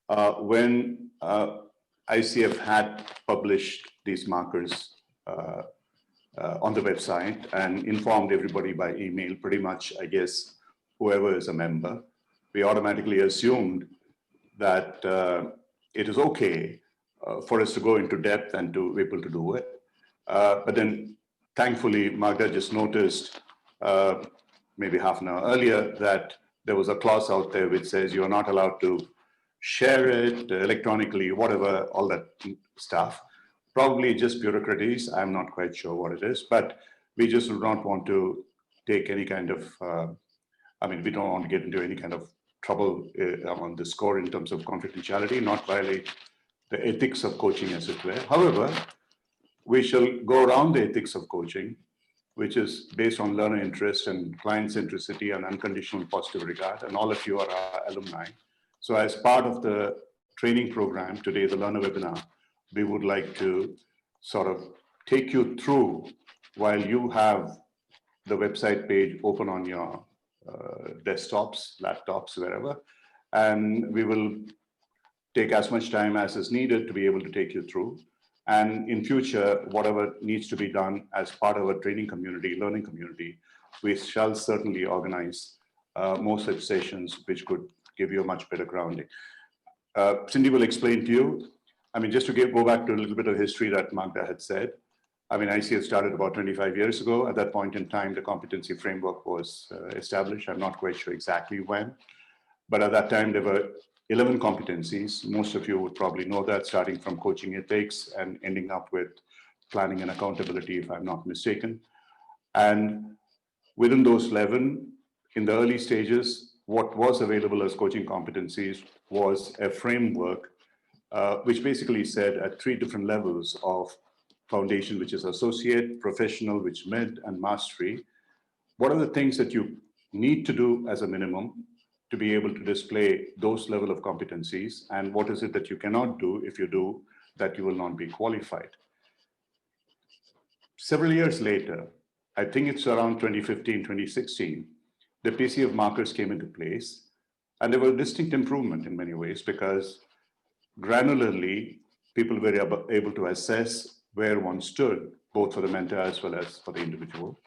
when ICF had published these markers on the website and informed everybody by email, pretty much, I guess, whoever is a member, we automatically assumed that it is okay for us to go into depth and to be able to do it. But then, thankfully, Magda just noticed maybe half an hour earlier that there was a clause out there which says you're not allowed to share it electronically, whatever, all that stuff. Probably just bureaucracies. I'm not quite sure what it is, but we just do not want to take any kind of, we don't want to get into any kind of trouble on the score in terms of confidentiality, not violate the ethics of coaching, as it were. However, we shall go around the ethics of coaching, which is based on learner interest and client centricity and unconditional positive regard, and all of you are our alumni. So as part of the training program today, the learner webinar, we would like to sort of take you through while you have the website page open on your desktops, laptops, wherever, and we will take as much time as is needed to be able to take you through. And in future, whatever needs to be done as part of our training community, learning community, we shall certainly organize more such sessions which could give you a much better grounding. Cindy will explain to you. Just to go back to a little bit of history that Magda had said. ICF started about 25 years ago. At that point in time, the competency framework was established. I'm not quite sure exactly when, but at that time, there were 11 competencies. Most of you would probably know that, starting from coaching ethics and ending up with planning and accountability, if I'm not mistaken. And within those 11, in the early stages, what was available as coaching competencies was a framework which basically said at 3 different levels of foundation, which is associate, professional, which mid, and mastery. What are the things that you need to do as a minimum to be able to display those level of competencies, and what is it that you cannot do? If you do, that you will not be qualified. Several years later, I think it's around 2015, 2016, the PCF markers came into place, and they were a distinct improvement in many ways because granularly, people were able to assess where one stood, both for the mentor as well as for the individual.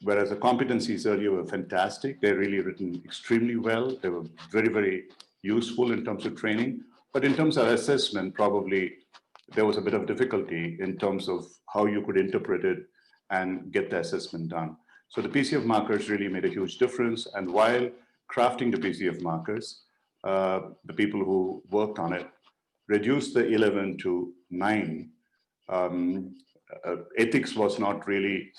Whereas the competencies earlier were fantastic. They're really written extremely well. They were very, very useful in terms of training. But in terms of assessment, probably there was a bit of difficulty in terms of how you could interpret it and get the assessment done. So the PCF markers really made a huge difference. And while crafting the PCF markers, the people who worked on it reduced the 11 to 9. Ethics was not really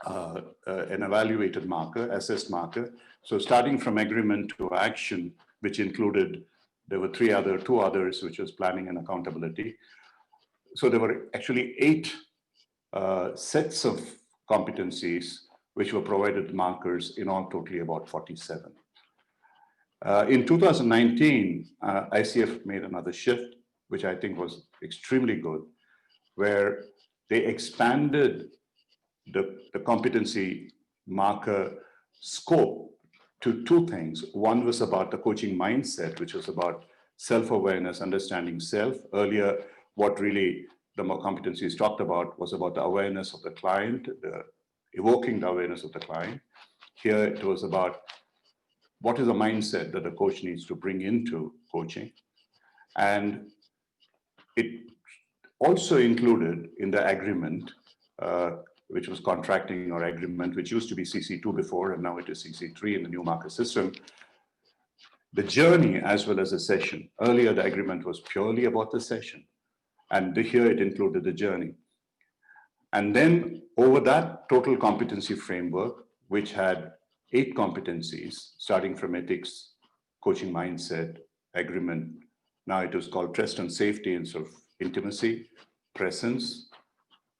an evaluated marker, assessed marker. So starting from agreement to action, which included, there were two others, which was planning and accountability. So there were actually 8 sets of competencies which were provided markers, in all totally about 47. In 2019, ICF made another shift, which I think was extremely good, where they expanded the competency marker scope to 2 things. One was about the coaching mindset, which was about self-awareness, understanding self. Earlier, what really the more competencies talked about was about the awareness of the client, evoking the awareness of the client. Here, it was about what is the mindset that the coach needs to bring into coaching. And it also included in the agreement, which was contracting or agreement, which used to be CC2 before, and now it is CC3 in the new marker system, the journey as well as the session. Earlier, the agreement was purely about the session, and here it included the journey. And then over that total competency framework, which had 8 competencies, starting from ethics, coaching mindset, agreement. Now it was called trust and safety instead of intimacy, presence,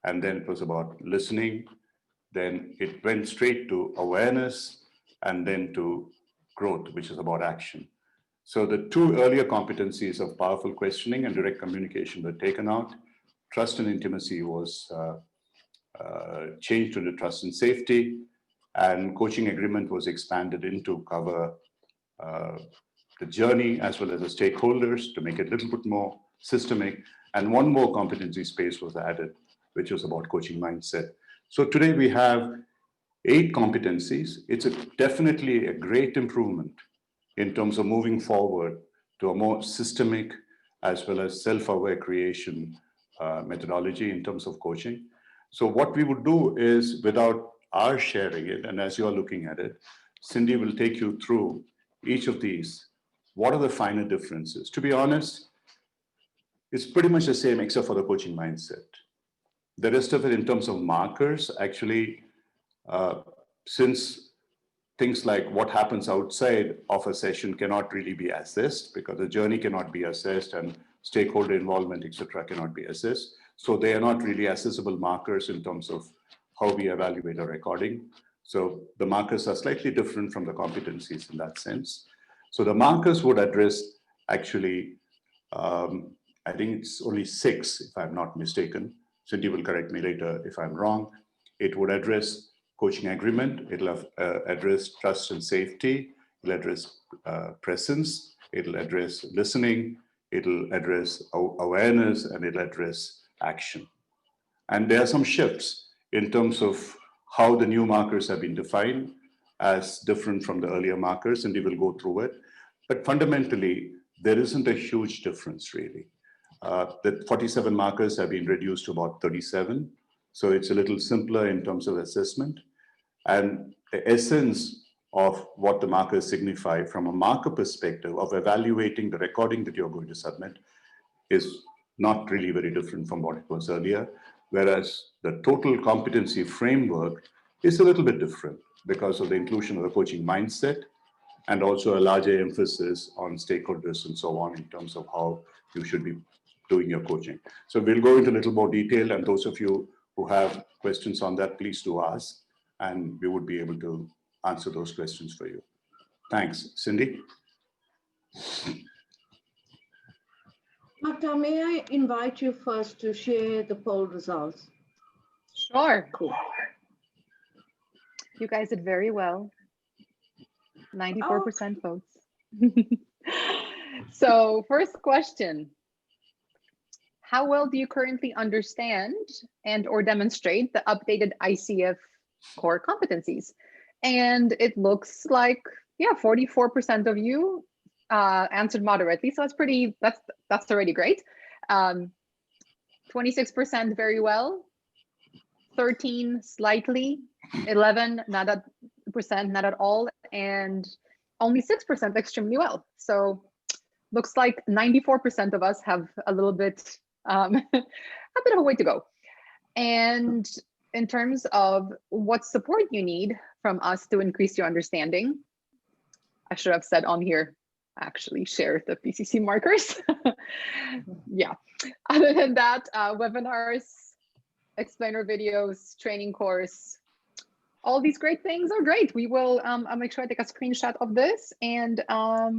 and then it was about listening. Then it went straight to awareness, and then to growth, which is about action. So the 2 earlier competencies of powerful questioning and direct communication were taken out. Trust and intimacy was changed to the trust and safety, and coaching agreement was expanded into cover the journey as well as the stakeholders to make it a little bit more systemic. And one more competency space was added, which was about coaching mindset. So today we have 8 competencies. It's definitely a great improvement in terms of moving forward to a more systemic as well as self-aware creation methodology in terms of coaching. So what we would do is, without our sharing it, and as you're looking at it, Cindy will take you through each of these. What are the finer differences? To be honest, it's pretty much the same except for the coaching mindset. The rest of it in terms of markers, actually, since things like what happens outside of a session cannot really be assessed because the journey cannot be assessed and stakeholder involvement, etc., cannot be assessed. So they are not really accessible markers in terms of how we evaluate a recording. So the markers are slightly different from the competencies in that sense. So the markers would address actually, I think it's only 6, if I'm not mistaken. Cindy will correct me later if I'm wrong. It would address coaching agreement. It'll address trust and safety. It'll address presence. It'll address listening. It'll address awareness, and it'll address action. And there are some shifts in terms of how the new markers have been defined as different from the earlier markers, and we will go through it. But fundamentally, there isn't a huge difference really. The 47 markers have been reduced to about 37. So it's a little simpler in terms of assessment. And the essence of what the markers signify from a marker perspective of evaluating the recording that you're going to submit is not really very different from what it was earlier. Whereas the total competency framework is a little bit different because of the inclusion of the coaching mindset and also a larger emphasis on stakeholders and so on in terms of how you should be doing your coaching. So we'll go into a little more detail, and those of you who have questions on that, please do ask, and we would be able to answer those questions for you. Thanks. Cindy? Magda, may I invite you first to share the poll results? Sure. Cool. You guys did very well. 94% votes. So first question. How well do you currently understand and or demonstrate the updated ICF core competencies? And it looks like, yeah, 44% of you answered moderately. So that's already great. 26% very well, 13 slightly, 11 not at all, and only 6% extremely well. So looks like 94% of us have a little bit a bit of a way to go. And in terms of what support you need from us to increase your understanding, I should have said on here, actually share the PCC markers. Yeah. Other than that, webinars, explainer videos, training course, all these great things are great. We will I'll make sure I take a screenshot of this, and I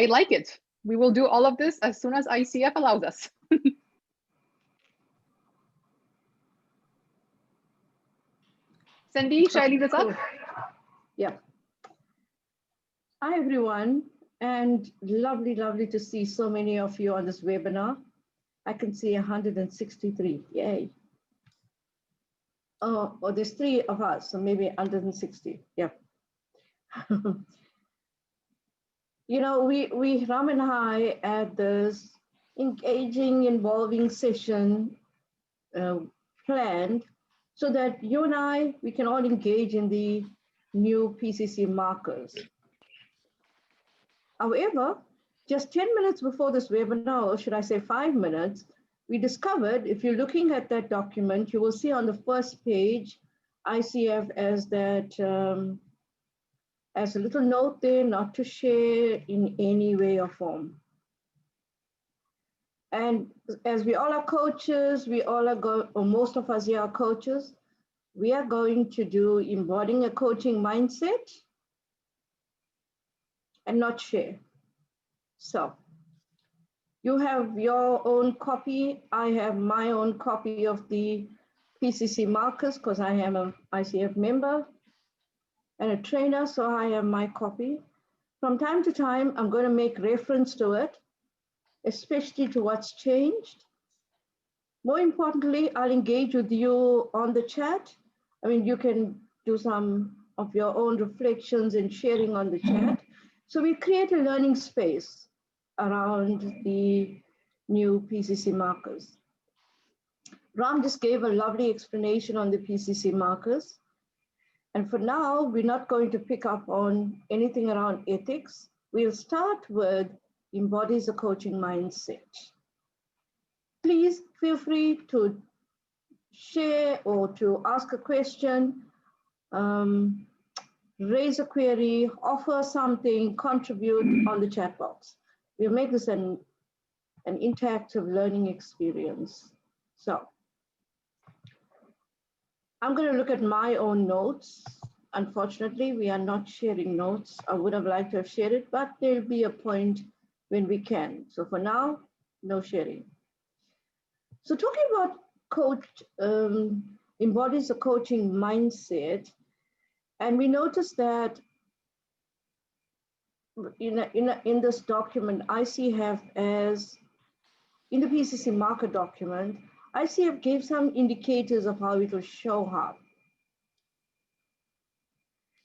like it. We will do all of this as soon as ICF allows us. Cindy, should I leave this up? Yeah. Hi, everyone. And lovely to see so many of you on this webinar. I can see 163. Yay. Oh, there's 3 of us, so maybe 160. Yeah. You know, we Ram and I had this engaging, involving session planned so that you and I, we can all engage in the new PCC markers. However, just 10 minutes before this webinar, or should I say 5 minutes, we discovered, if you're looking at that document, you will see on the first page, ICF as that, as a little note there, not to share in any way or form. And as we all are coaches, we all are or most of us here are coaches, we are going to do embodying a coaching mindset and not share. So you have your own copy. I have my own copy of the PCC markers because I am an ICF member and a trainer, so I have my copy. From time to time, I'm going to make reference to it, especially to what's changed. More importantly, I'll engage with you on the chat. I mean, you can do some of your own reflections and sharing on the chat. So we create a learning space around the new PCC markers. Ram just gave a lovely explanation on the PCC markers. And for now, we're not going to pick up on anything around ethics. We'll start with Embodies a Coaching Mindset. Please feel free to share or to ask a question, raise a query, offer something, contribute on the chat box. We'll make this an interactive learning experience. So I'm going to look at my own notes. Unfortunately, we are not sharing notes. I would have liked to have shared it, but there'll be a point when we can. So for now, no sharing. So talking about embodies a coaching mindset, and we noticed that in this document, ICF as in the PCC marker document, ICF gave some indicators of how it will show up.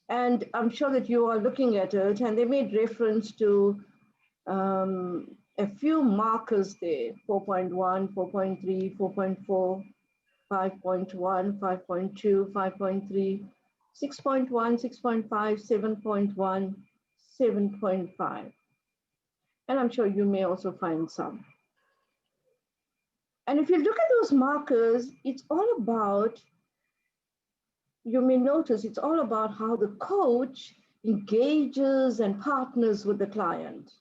And I'm sure that you are looking at it, and they made reference to a few markers there, 4.1, 4.3, 4.4, 5.1, 5.2, 5.3, 6.1, 6.5, 7.1, 7.5. And I'm sure you may also find some. And if you look at those markers, it's all about, you may notice it's all about how the coach engages and partners with the client.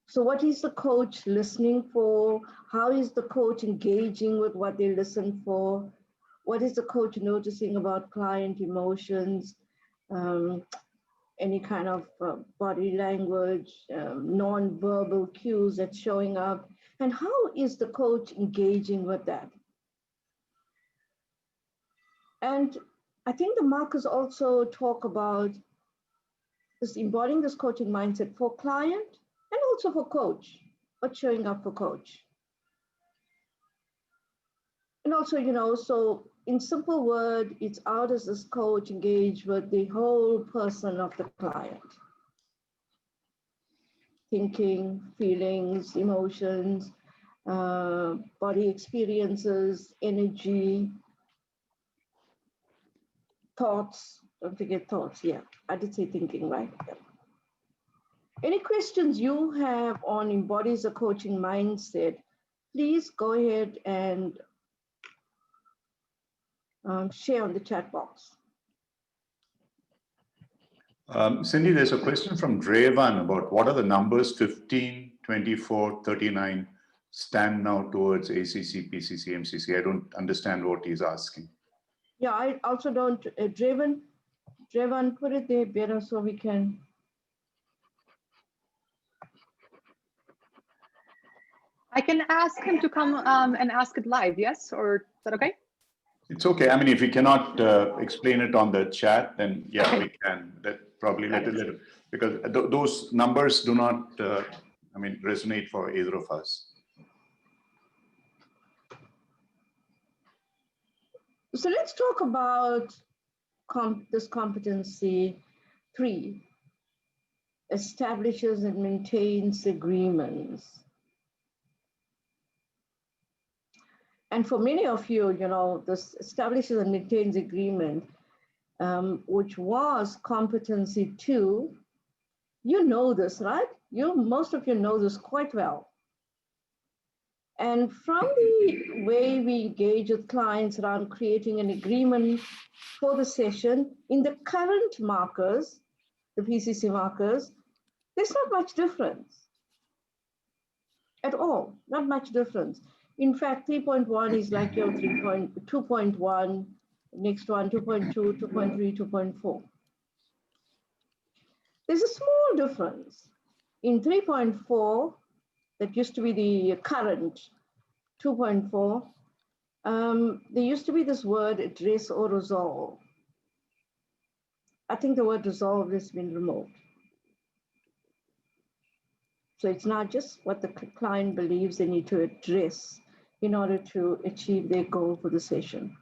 So what is the coach listening for? How is the coach engaging with what they listen for? What is the coach noticing about client emotions? Any kind of body language, non-verbal cues that's showing up? And how is the coach engaging with that? And I think the markers also talk about this embodying this coaching mindset for client and also for coach, what's showing up for coach. And also, so in simple word, it's how does this coach engage with the whole person of the client? Thinking, feelings, emotions, body experiences, energy, thoughts. Don't forget thoughts. Yeah, I did say thinking, right? Yeah. Any questions you have on embodies a coaching mindset, please go ahead and share on the chat box. Cindy, there's a question from Drevan about what are the numbers 15, 24, 39 stand now towards ACC, PCC, MCC? I don't understand what he's asking. Yeah, I also don't, Drevan, put it there better so we can. I can ask him to come and ask it live, yes? Or is that okay? It's okay. I mean, if you cannot explain it on the chat, then yeah, we can. That probably little, because those numbers do not, resonate for either of us. So let's talk about this competency 3, establishes and maintains agreements. And for many of you, this establishes and maintains agreement, which was competency 2, you know this, right? Most of you know this quite well. And from the way we engage with clients around creating an agreement for the session, in the current markers, the PCC markers, there's not much difference at all, not much difference. In fact, 3.1 is like your 2.1, next one, 2.2, 2.3, 2.4. There's a small difference. In 3.4, that used to be the current 2.4, there used to be this word address or resolve. I think the word resolve has been removed. So it's not just what the client believes they need to address in order to achieve their goal for the session.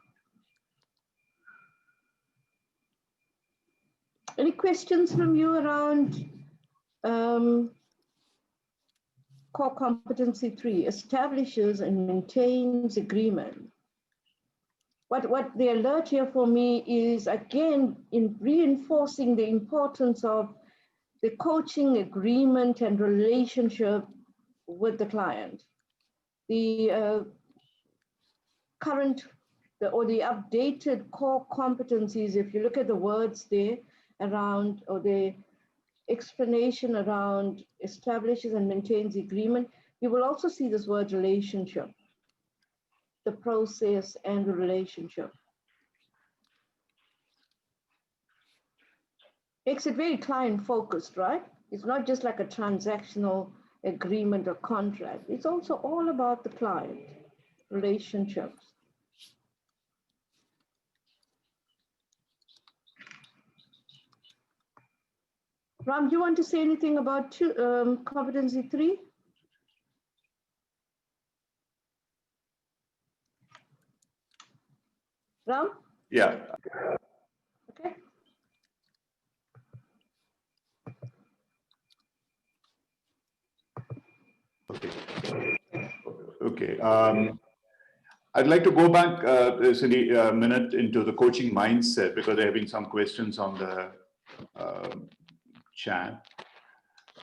Any questions from you around core competency 3, establishes and maintains agreement? What the alert here for me is, again, in reinforcing the importance of the coaching agreement and relationship with the client. The current or the updated core competencies, if you look at the words there around, or the explanation around establishes and maintains agreement, you will also see this word relationship, the process and the relationship. Makes it very client focused, right? It's not just like a transactional agreement or contract. It's also all about the client, relationships. Ram, do you want to say anything about competency 3? Ram? Yeah. Okay. Okay. I'd like to go back, Cindy, a minute into the coaching mindset, because there have been some questions on the chat.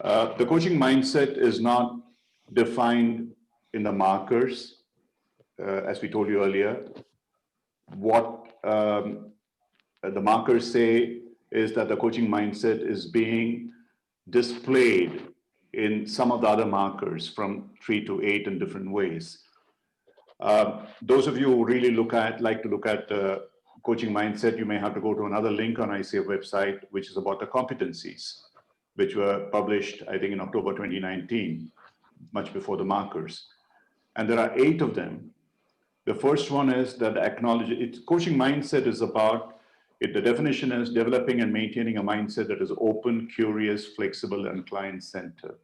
The coaching mindset is not defined in the markers, as we told you earlier. What the markers say is that the coaching mindset is being displayed in some of the other markers from 3 to 8 in different ways. Those of you who really like to look at the coaching mindset, you may have to go to another link on ICF website, which is about the competencies, which were published, I think, in October 2019, much before the markers. And there are 8 of them. The first one is that coaching mindset is about, the definition is developing and maintaining a mindset that is open, curious, flexible, and client-centered.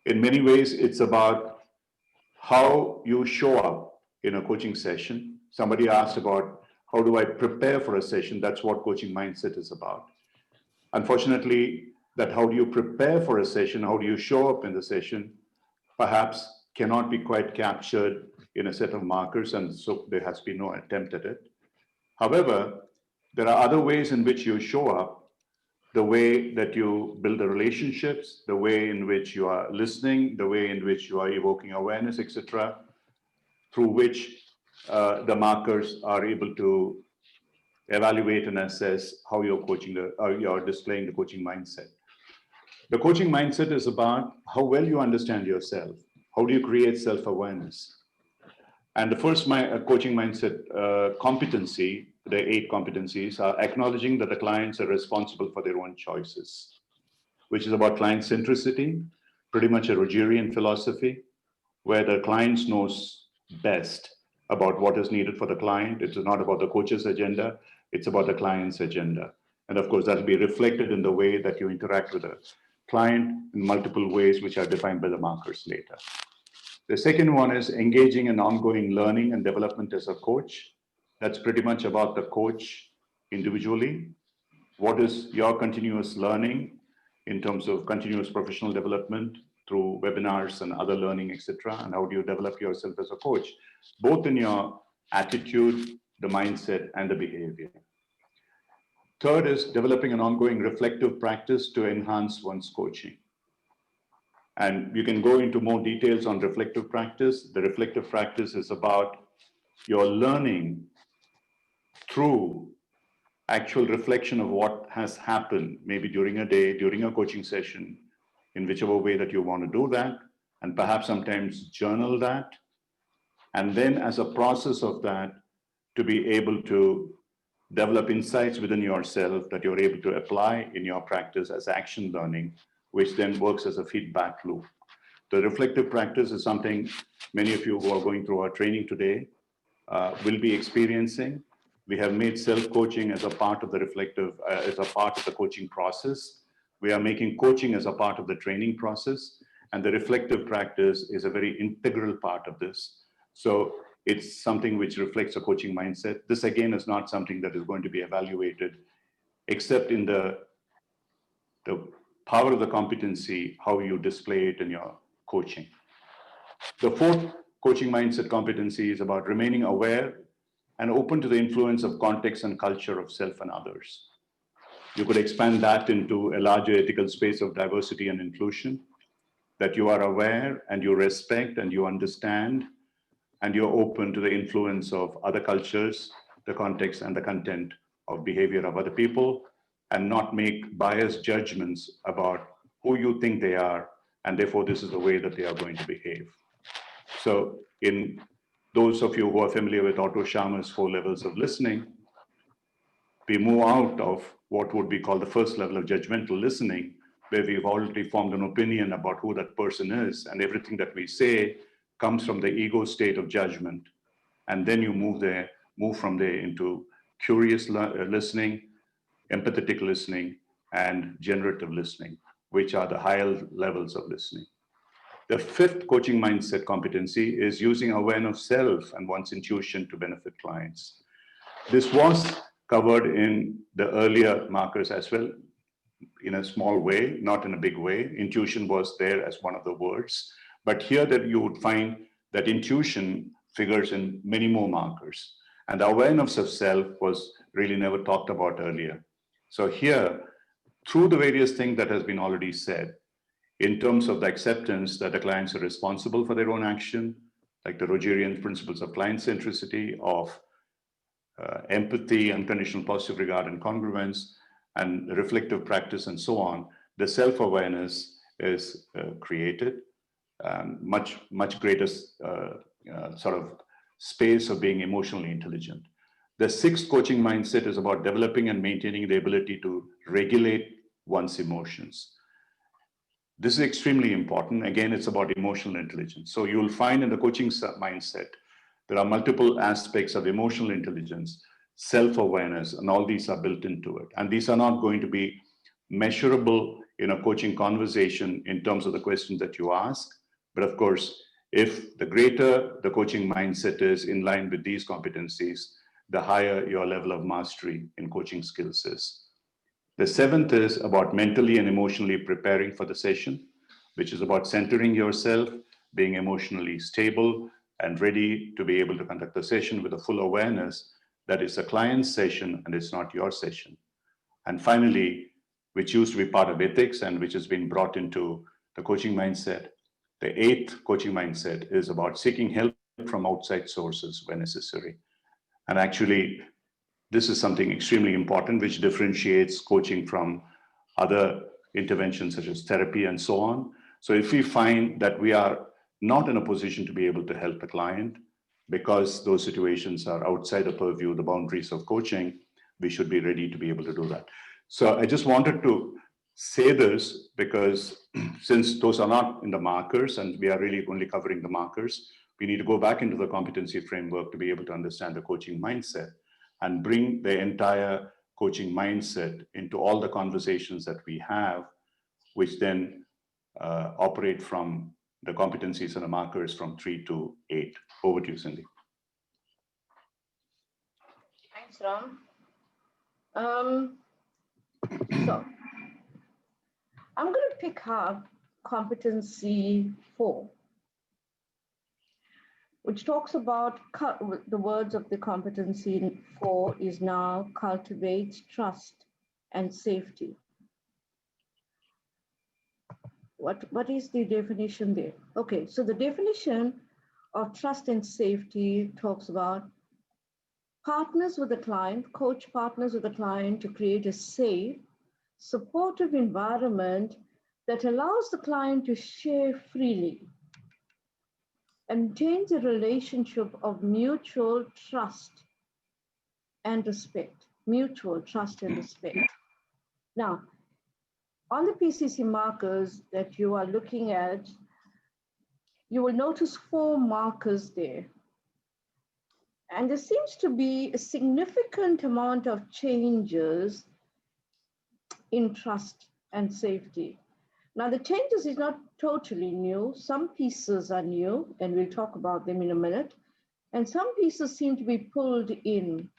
In many ways, it's about how you show up in a coaching session. Somebody asked about, how do I prepare for a session? That's what coaching mindset is about. Unfortunately, that how do you prepare for a session, how do you show up in the session, perhaps cannot be quite captured in a set of markers, and so there has been no attempt at it. However, there are other ways in which you show up, the way that you build the relationships, the way in which you are listening, the way in which you are evoking awareness, etc., through which the markers are able to evaluate and assess how you're you're displaying the coaching mindset. The coaching mindset is about how well you understand yourself. How do you create self-awareness? And the first coaching mindset competency, the 8 competencies, are acknowledging that the clients are responsible for their own choices, which is about client centricity, pretty much a Rogerian philosophy, where the client knows best about what is needed for the client. It is not about the coach's agenda, it's about the client's agenda. And of course, that will be reflected in the way that you interact with the client in multiple ways, which are defined by the markers later. The second one is engaging in ongoing learning and development as a coach. That's pretty much about the coach individually. What is your continuous learning in terms of continuous professional development through webinars and other learning, etc., and how do you develop yourself as a coach, both in your attitude, the mindset, and the behavior. Third is developing an ongoing reflective practice to enhance one's coaching. And you can go into more details on reflective practice. The reflective practice is about your learning through actual reflection of what has happened, maybe during a day, during a coaching session, in whichever way that you want to do that, and perhaps sometimes journal that. And then as a process of that, to be able to develop insights within yourself that you're able to apply in your practice as action learning, which then works as a feedback loop. The reflective practice is something many of you who are going through our training today will be experiencing. We have made self-coaching as a part of the reflective, as a part of the coaching process, We are making coaching as a part of the training process, and the reflective practice is a very integral part of this. So it's something which reflects a coaching mindset. This again is not something that is going to be evaluated except in the power of the competency, how you display it in your coaching. The fourth coaching mindset competency is about remaining aware and open to the influence of context and culture of self and others. You could expand that into a larger ethical space of diversity and inclusion, that you are aware and you respect and you understand and you're open to the influence of other cultures, the context and the content of behavior of other people, and not make biased judgments about who you think they are, and therefore this is the way that they are going to behave. So in those of you who are familiar with Otto Scharmer's 4 levels of listening, we move out of what would be called the first level of judgmental listening, where we've already formed an opinion about who that person is, and everything that we say comes from the ego state of judgment. And then you move from there into curious listening, empathetic listening, and generative listening, which are the higher levels of listening. The fifth coaching mindset competency is using awareness of self and one's intuition to benefit clients. This was covered in the earlier markers as well, in a small way, not in a big way. Intuition was there as one of the words, but here that you would find that intuition figures in many more markers. And the awareness of self was really never talked about earlier. So here, through the various things that has been already said, in terms of the acceptance that the clients are responsible for their own action, like the Rogerian principles of client centricity, of empathy, unconditional positive regard and congruence, and reflective practice and so on, the self-awareness is created, much greater sort of space of being emotionally intelligent. The sixth coaching mindset is about developing and maintaining the ability to regulate one's emotions. This is extremely important. Again, it's about emotional intelligence. So you'll find in the coaching mindset, there are multiple aspects of emotional intelligence, self-awareness, and all these are built into it. And these are not going to be measurable in a coaching conversation in terms of the questions that you ask. But of course, if the greater the coaching mindset is in line with these competencies, the higher your level of mastery in coaching skills is. The seventh is about mentally and emotionally preparing for the session, which is about centering yourself, being emotionally stable and ready to be able to conduct the session with a full awareness that it's a client's session and it's not your session. And finally, which used to be part of ethics and which has been brought into the coaching mindset, the eighth coaching mindset is about seeking help from outside sources when necessary. And actually, this is something extremely important, which differentiates coaching from other interventions such as therapy and so on. So if we find that we are not in a position to be able to help the client because those situations are outside the purview, the boundaries of coaching, we should be ready to be able to do that. So I just wanted to say this because since those are not in the markers and we are really only covering the markers, we need to go back into the competency framework to be able to understand the coaching mindset and bring the entire coaching mindset into all the conversations that we have, which then operate from the competencies and the markers from 3 to 8. Over to you, Cindy. Thanks, Ram. So I'm going to pick up Competency 4, which talks about the words of the Competency 4 is now cultivate trust and safety. What is the definition there? Okay, so the definition of trust and safety talks about partners with the client, coach partners with the client to create a safe, supportive environment that allows the client to share freely and maintains a relationship of mutual trust and respect. Mutual trust and respect. Now, on the PCC markers that you are looking at, you will notice 4 markers there. And there seems to be a significant amount of changes in trust and safety. Now, the changes is not totally new. Some pieces are new, and we'll talk about them in a minute. And some pieces seem to be pulled in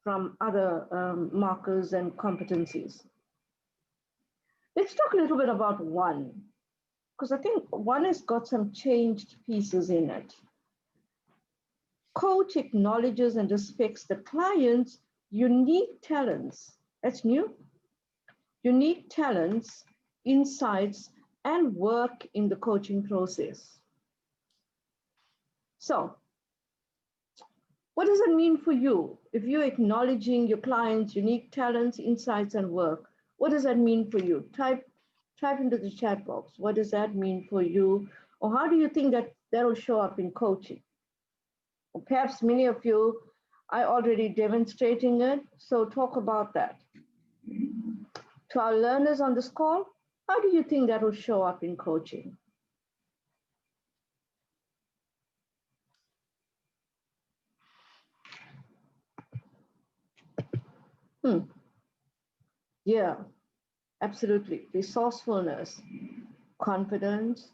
from other markers and competencies. Let's talk a little bit about one, because I think one has got some changed pieces in it. Coach acknowledges and respects the client's unique talents. That's new. Unique talents, insights, and work in the coaching process. So, what does it mean for you? If you're acknowledging your client's unique talents, insights, and work, what does that mean for you? Type into the chat box. What does that mean for you? Or how do you think that will show up in coaching? Or perhaps many of you are already demonstrating it, so talk about that. To our learners on this call, how do you think that will show up in coaching? Yeah, absolutely. Resourcefulness, confidence.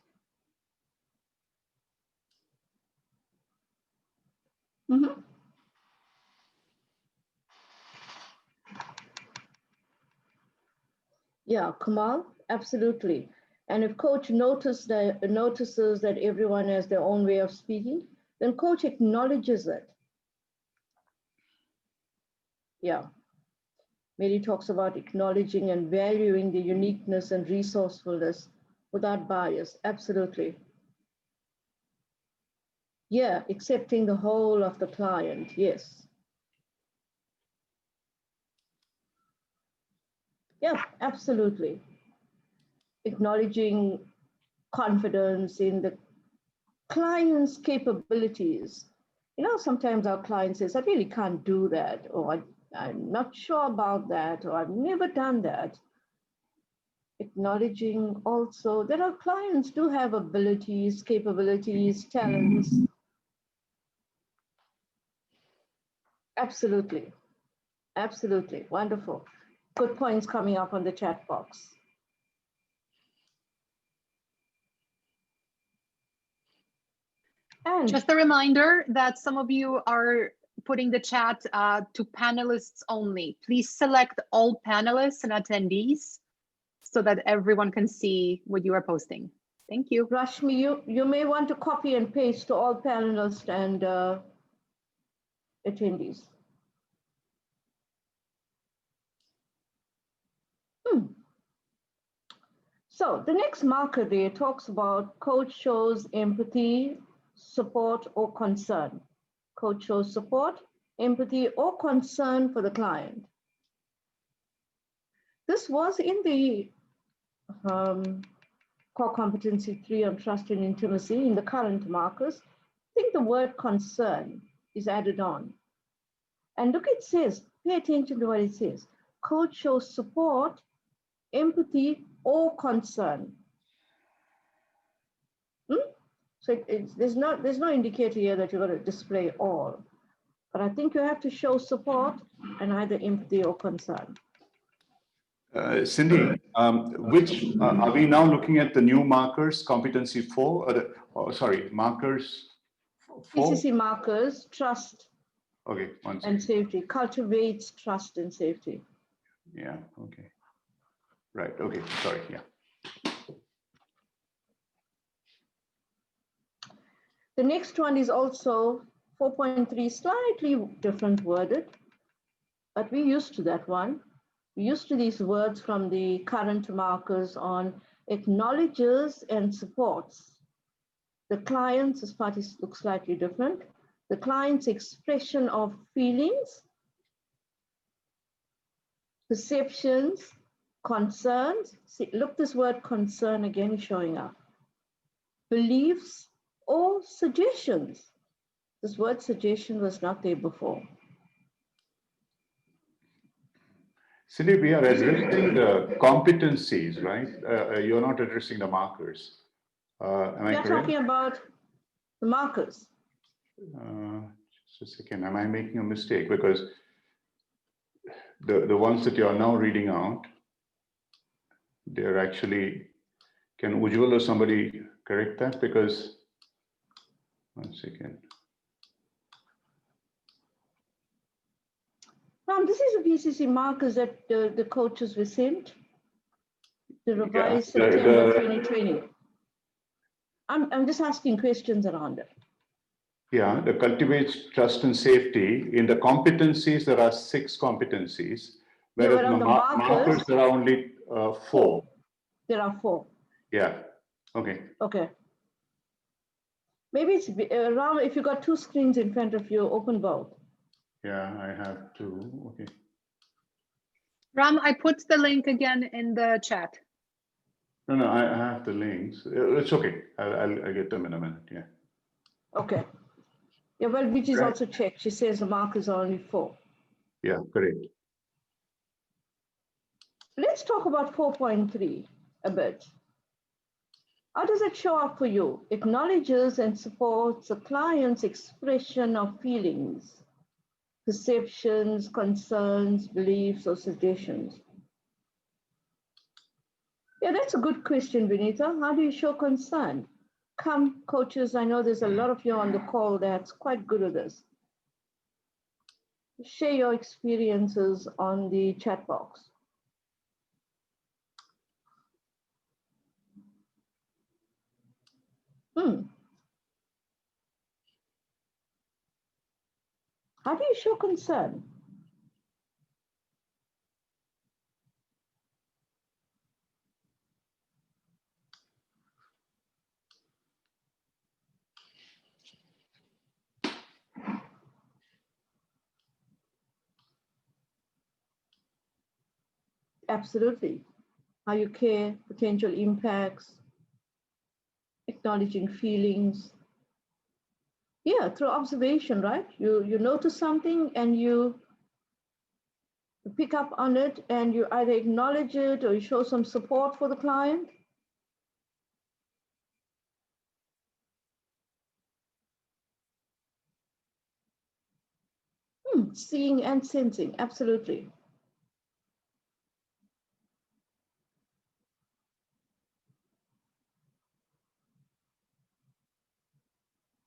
Yeah, Kamal, absolutely. And if coach notices that everyone has their own way of speaking, then coach acknowledges it. Yeah. Mary talks about acknowledging and valuing the uniqueness and resourcefulness without bias. Absolutely. Yeah, accepting the whole of the client. Yes. Yeah, absolutely. Acknowledging confidence in the client's capabilities. You know, sometimes our client says, I really can't do that, or I'm not sure about that, or I've never done that. Acknowledging also that our clients do have abilities, capabilities, talents. Absolutely. Absolutely. Wonderful. Good points coming up on the chat box. And just a reminder that some of you are putting the chat to panelists only. Please select all panelists and attendees so that everyone can see what you are posting. Thank you. Rashmi, you may want to copy and paste to all panelists and attendees. So the next marker there talks about coach shows empathy, support, or concern. Coach shows support, empathy, or concern for the client. This was in the core competency 3 on trust and intimacy in the current markers. I think the word concern is added on. And look, it says, pay attention to what it says. Coach shows support, empathy, or concern. So there's no indicator here that you're going to display all. But I think you have to show support and either empathy or concern. Cindy, which are we now looking at the new markers, Competency 4? Markers 4? PCC markers, trust and safety, cultivates trust and safety. Yeah, okay. Right, okay, sorry, yeah. The next one is also 4.3, slightly different worded, but we're used to that one. We're used to these words from the current markers on acknowledges and supports. The client's, this part looks slightly different. The client's expression of feelings, perceptions, concerns. See, look, this word concern again is showing up. Beliefs or suggestions. This word suggestion was not there before. Cindy, we are addressing the competencies, right? You're not addressing the markers. Am I correct? We're talking about the markers. Just a second, am I making a mistake? Because the ones that you are now reading out, They're actually, can Ujjwal or somebody correct that? Because, one second. This is the PCC markers that the coaches were sent. The revised September 2020. I'm just asking questions around it. Yeah, the cultivates trust and safety. In the competencies, there are 6 competencies, whereas but on the markers, there are only 4. There are 4. Yeah, okay. Okay. Maybe it's Ram, if you got 2 screens in front of you, open both. Yeah, I have 2, okay. Ram, I put the link again in the chat. No, I have the links. It's okay. I'll get them in a minute, yeah. Okay. Yeah, well, which is also checked. She says the markers are only 4. Yeah, correct. Let's talk about 4.3 a bit. How does it show up for you? Acknowledges and supports the client's expression of feelings, perceptions, concerns, beliefs, or suggestions. Yeah, that's a good question, Vinita. How do you show concern? Come, coaches, I know there's a lot of you on the call that's quite good at this. Share your experiences on the chat box. How do you show concern? Absolutely. How you care, potential impacts, acknowledging feelings. Yeah, through observation, right? You notice something and you pick up on it and you either acknowledge it or you show some support for the client. Seeing and sensing, absolutely.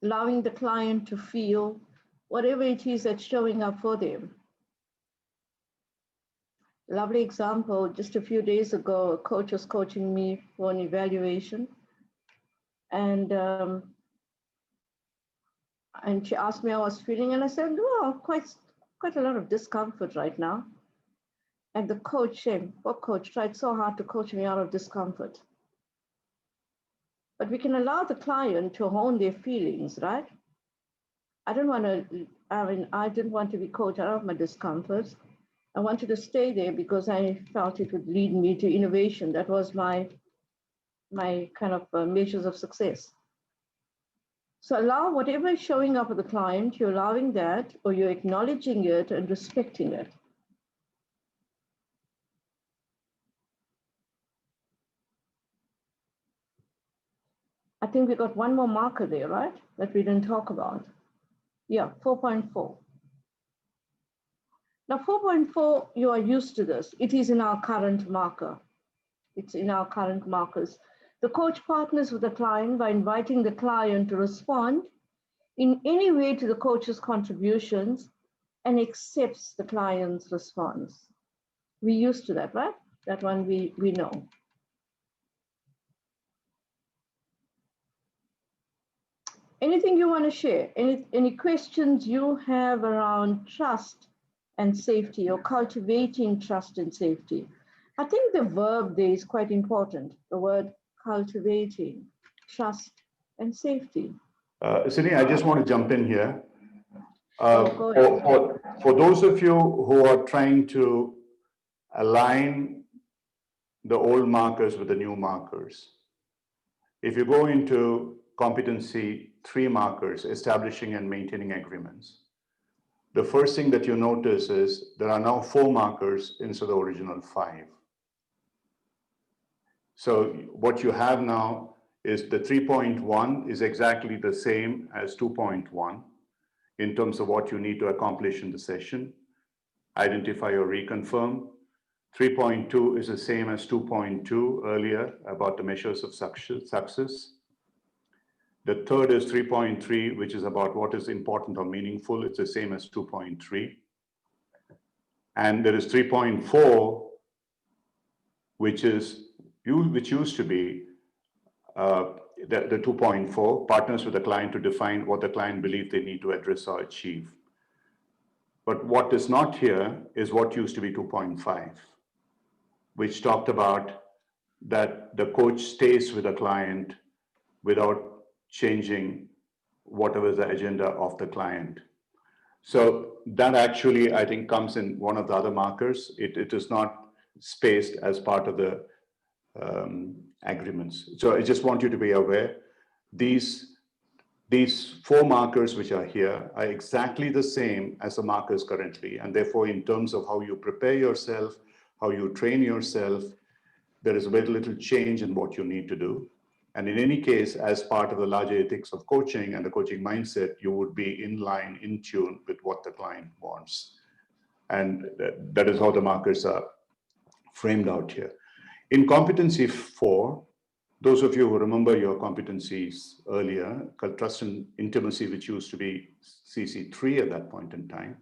Allowing the client to feel whatever it is that's showing up for them. Lovely example, just a few days ago, a coach was coaching me for an evaluation. And she asked me how I was feeling, and I said, well, quite a lot of discomfort right now. And the coach, poor coach, tried so hard to coach me out of discomfort. But we can allow the client to hone their feelings, right? I didn't want to be coached out of my discomfort. I wanted to stay there because I felt it would lead me to innovation. That was my kind of measures of success. So allow whatever is showing up with the client, you're allowing that, or you're acknowledging it and respecting it. I think we got one more marker there, right? That we didn't talk about. Yeah, 4.4. Now 4.4, you are used to this. It is in our current marker. It's in our current markers. The coach partners with the client by inviting the client to respond in any way to the coach's contributions and accepts the client's response. We're used to that, right? That one we know. Anything you want to share? Any questions you have around trust and safety or cultivating trust and safety? I think the verb there is quite important, the word cultivating trust and safety. Sydney, I just want to jump in here. For those of you who are trying to align the old markers with the new markers, if you go into competency 3 markers, establishing and maintaining agreements, the first thing that you notice is there are now 4 markers instead of the original 5. So what you have now is the 3.1 is exactly the same as 2.1 in terms of what you need to accomplish in the session, identify or reconfirm. 3.2 is the same as 2.2 earlier about the measures of success. The third is 3.3, which is about what is important or meaningful. It's the same as 2.3. And there is 3.4, which used to be the 2.4, partners with the client to define what the client believes they need to address or achieve. But what is not here is what used to be 2.5, which talked about that the coach stays with the client without changing whatever is the agenda of the client. So that actually, I think, comes in one of the other markers. It is not spaced as part of the agreements. So I just want you to be aware, these 4 markers which are here are exactly the same as the markers currently. And therefore, in terms of how you prepare yourself, how you train yourself, there is very little change in what you need to do. And in any case, as part of the larger ethics of coaching and the coaching mindset, you would be in line, in tune with what the client wants. And that is how the markers are framed out here. In Competency 4, those of you who remember your competencies earlier, called Trust and Intimacy, which used to be CC3 at that point in time,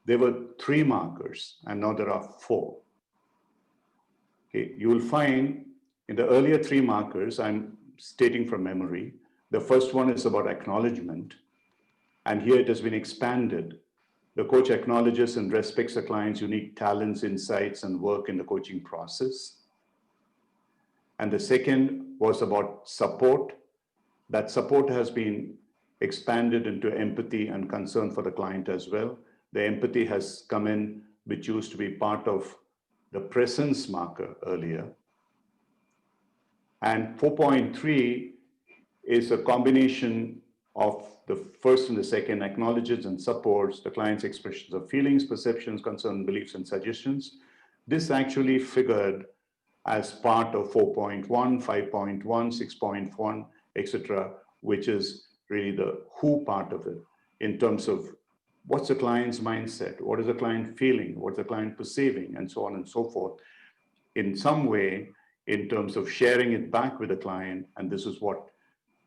there were 3 markers, and now there are 4. Okay, you will find in the earlier 3 markers, I'm stating from memory, the first one is about acknowledgement, and here it has been expanded. The coach acknowledges and respects the client's unique talents, insights, and work in the coaching process. And the second was about support. That support has been expanded into empathy and concern for the client as well. The empathy has come in, which used to be part of the presence marker earlier. And 4.3 is a combination of the first and the second, acknowledges and supports the client's expressions of feelings, perceptions, concerns, beliefs, and suggestions. This actually figured as part of 4.1, 5.1, 6.1, etc., which is really the who part of it in terms of what's the client's mindset, what is the client feeling, what's the client perceiving, and so on and so forth. In some way, in terms of sharing it back with the client, and this is what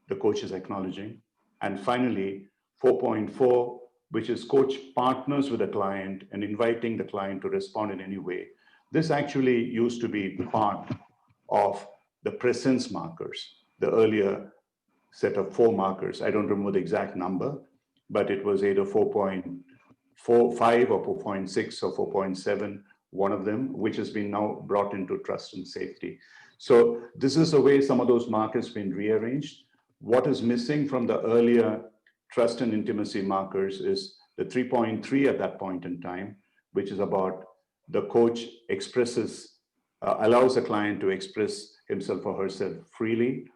the coach is acknowledging. And finally, 4.4, which is coach partners with the client and inviting the client to respond in any way. This actually used to be part of the presence markers, the earlier set of 4 markers. I don't remember the exact number, but it was either 4.45 or 4.6 or 4.7, one of them, which has been now brought into trust and safety. So this is the way some of those markers have been rearranged. What is missing from the earlier trust and intimacy markers is the 3.3 at that point in time, which is about the coach allows the client to express himself or herself freely.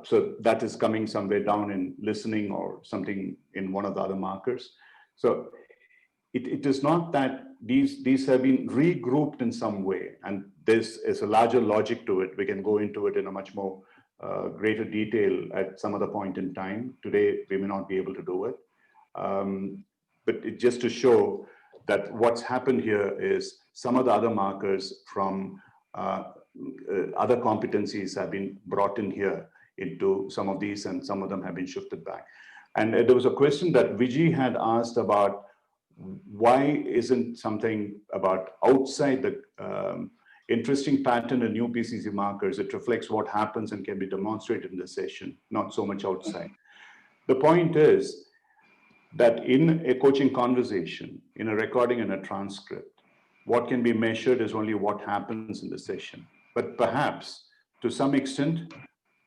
So that is coming somewhere down in listening or something in one of the other markers. So it is not that these have been regrouped in some way, and this is a larger logic to it. We can go into it in a much more greater detail at some other point in time. Today, we may not be able to do it. But just to show that what's happened here is some of the other markers from other competencies have been brought in here into some of these, and some of them have been shifted back. And there was a question that Vijay had asked about why isn't something about outside the interesting pattern in new PCC markers. It reflects what happens and can be demonstrated in the session, not so much outside. The point is that in a coaching conversation, in a recording and a transcript, what can be measured is only what happens in the session. But perhaps to some extent,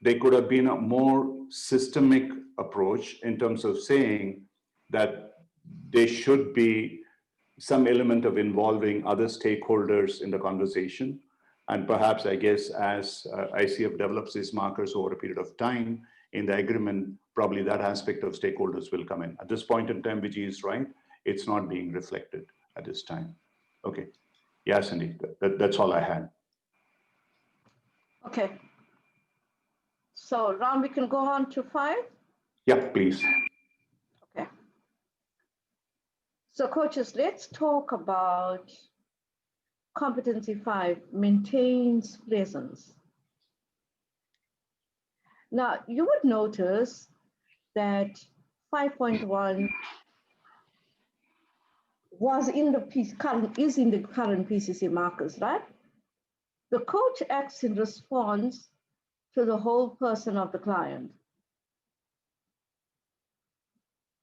there could have been a more systemic approach in terms of saying that there should be some element of involving other stakeholders in the conversation. And perhaps, I guess, as ICF develops these markers over a period of time in the agreement, probably that aspect of stakeholders will come in. At this point in time, Vijay is right. It's not being reflected at this time. Okay. Yes, Cindy, that's all I had. Okay. So Ram, we can go on to 5? Yeah, please. Okay. So coaches, let's talk about Competency 5, maintains presence. Now, you would notice that 5.1 is in the current PCC markers, right? The coach acts in response to the whole person of the client.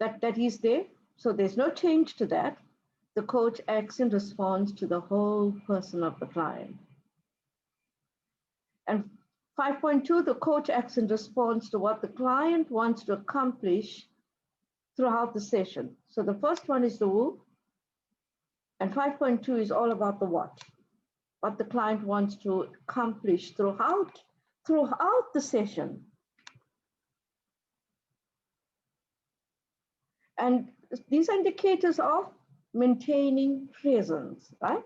That is there, so there's no change to that. The coach acts in response to the whole person of the client. And 5.2, the coach acts in response to what the client wants to accomplish throughout the session. So the first one is the who, and 5.2 is all about the what the client wants to accomplish throughout the session. And these are indicators of maintaining presence, right?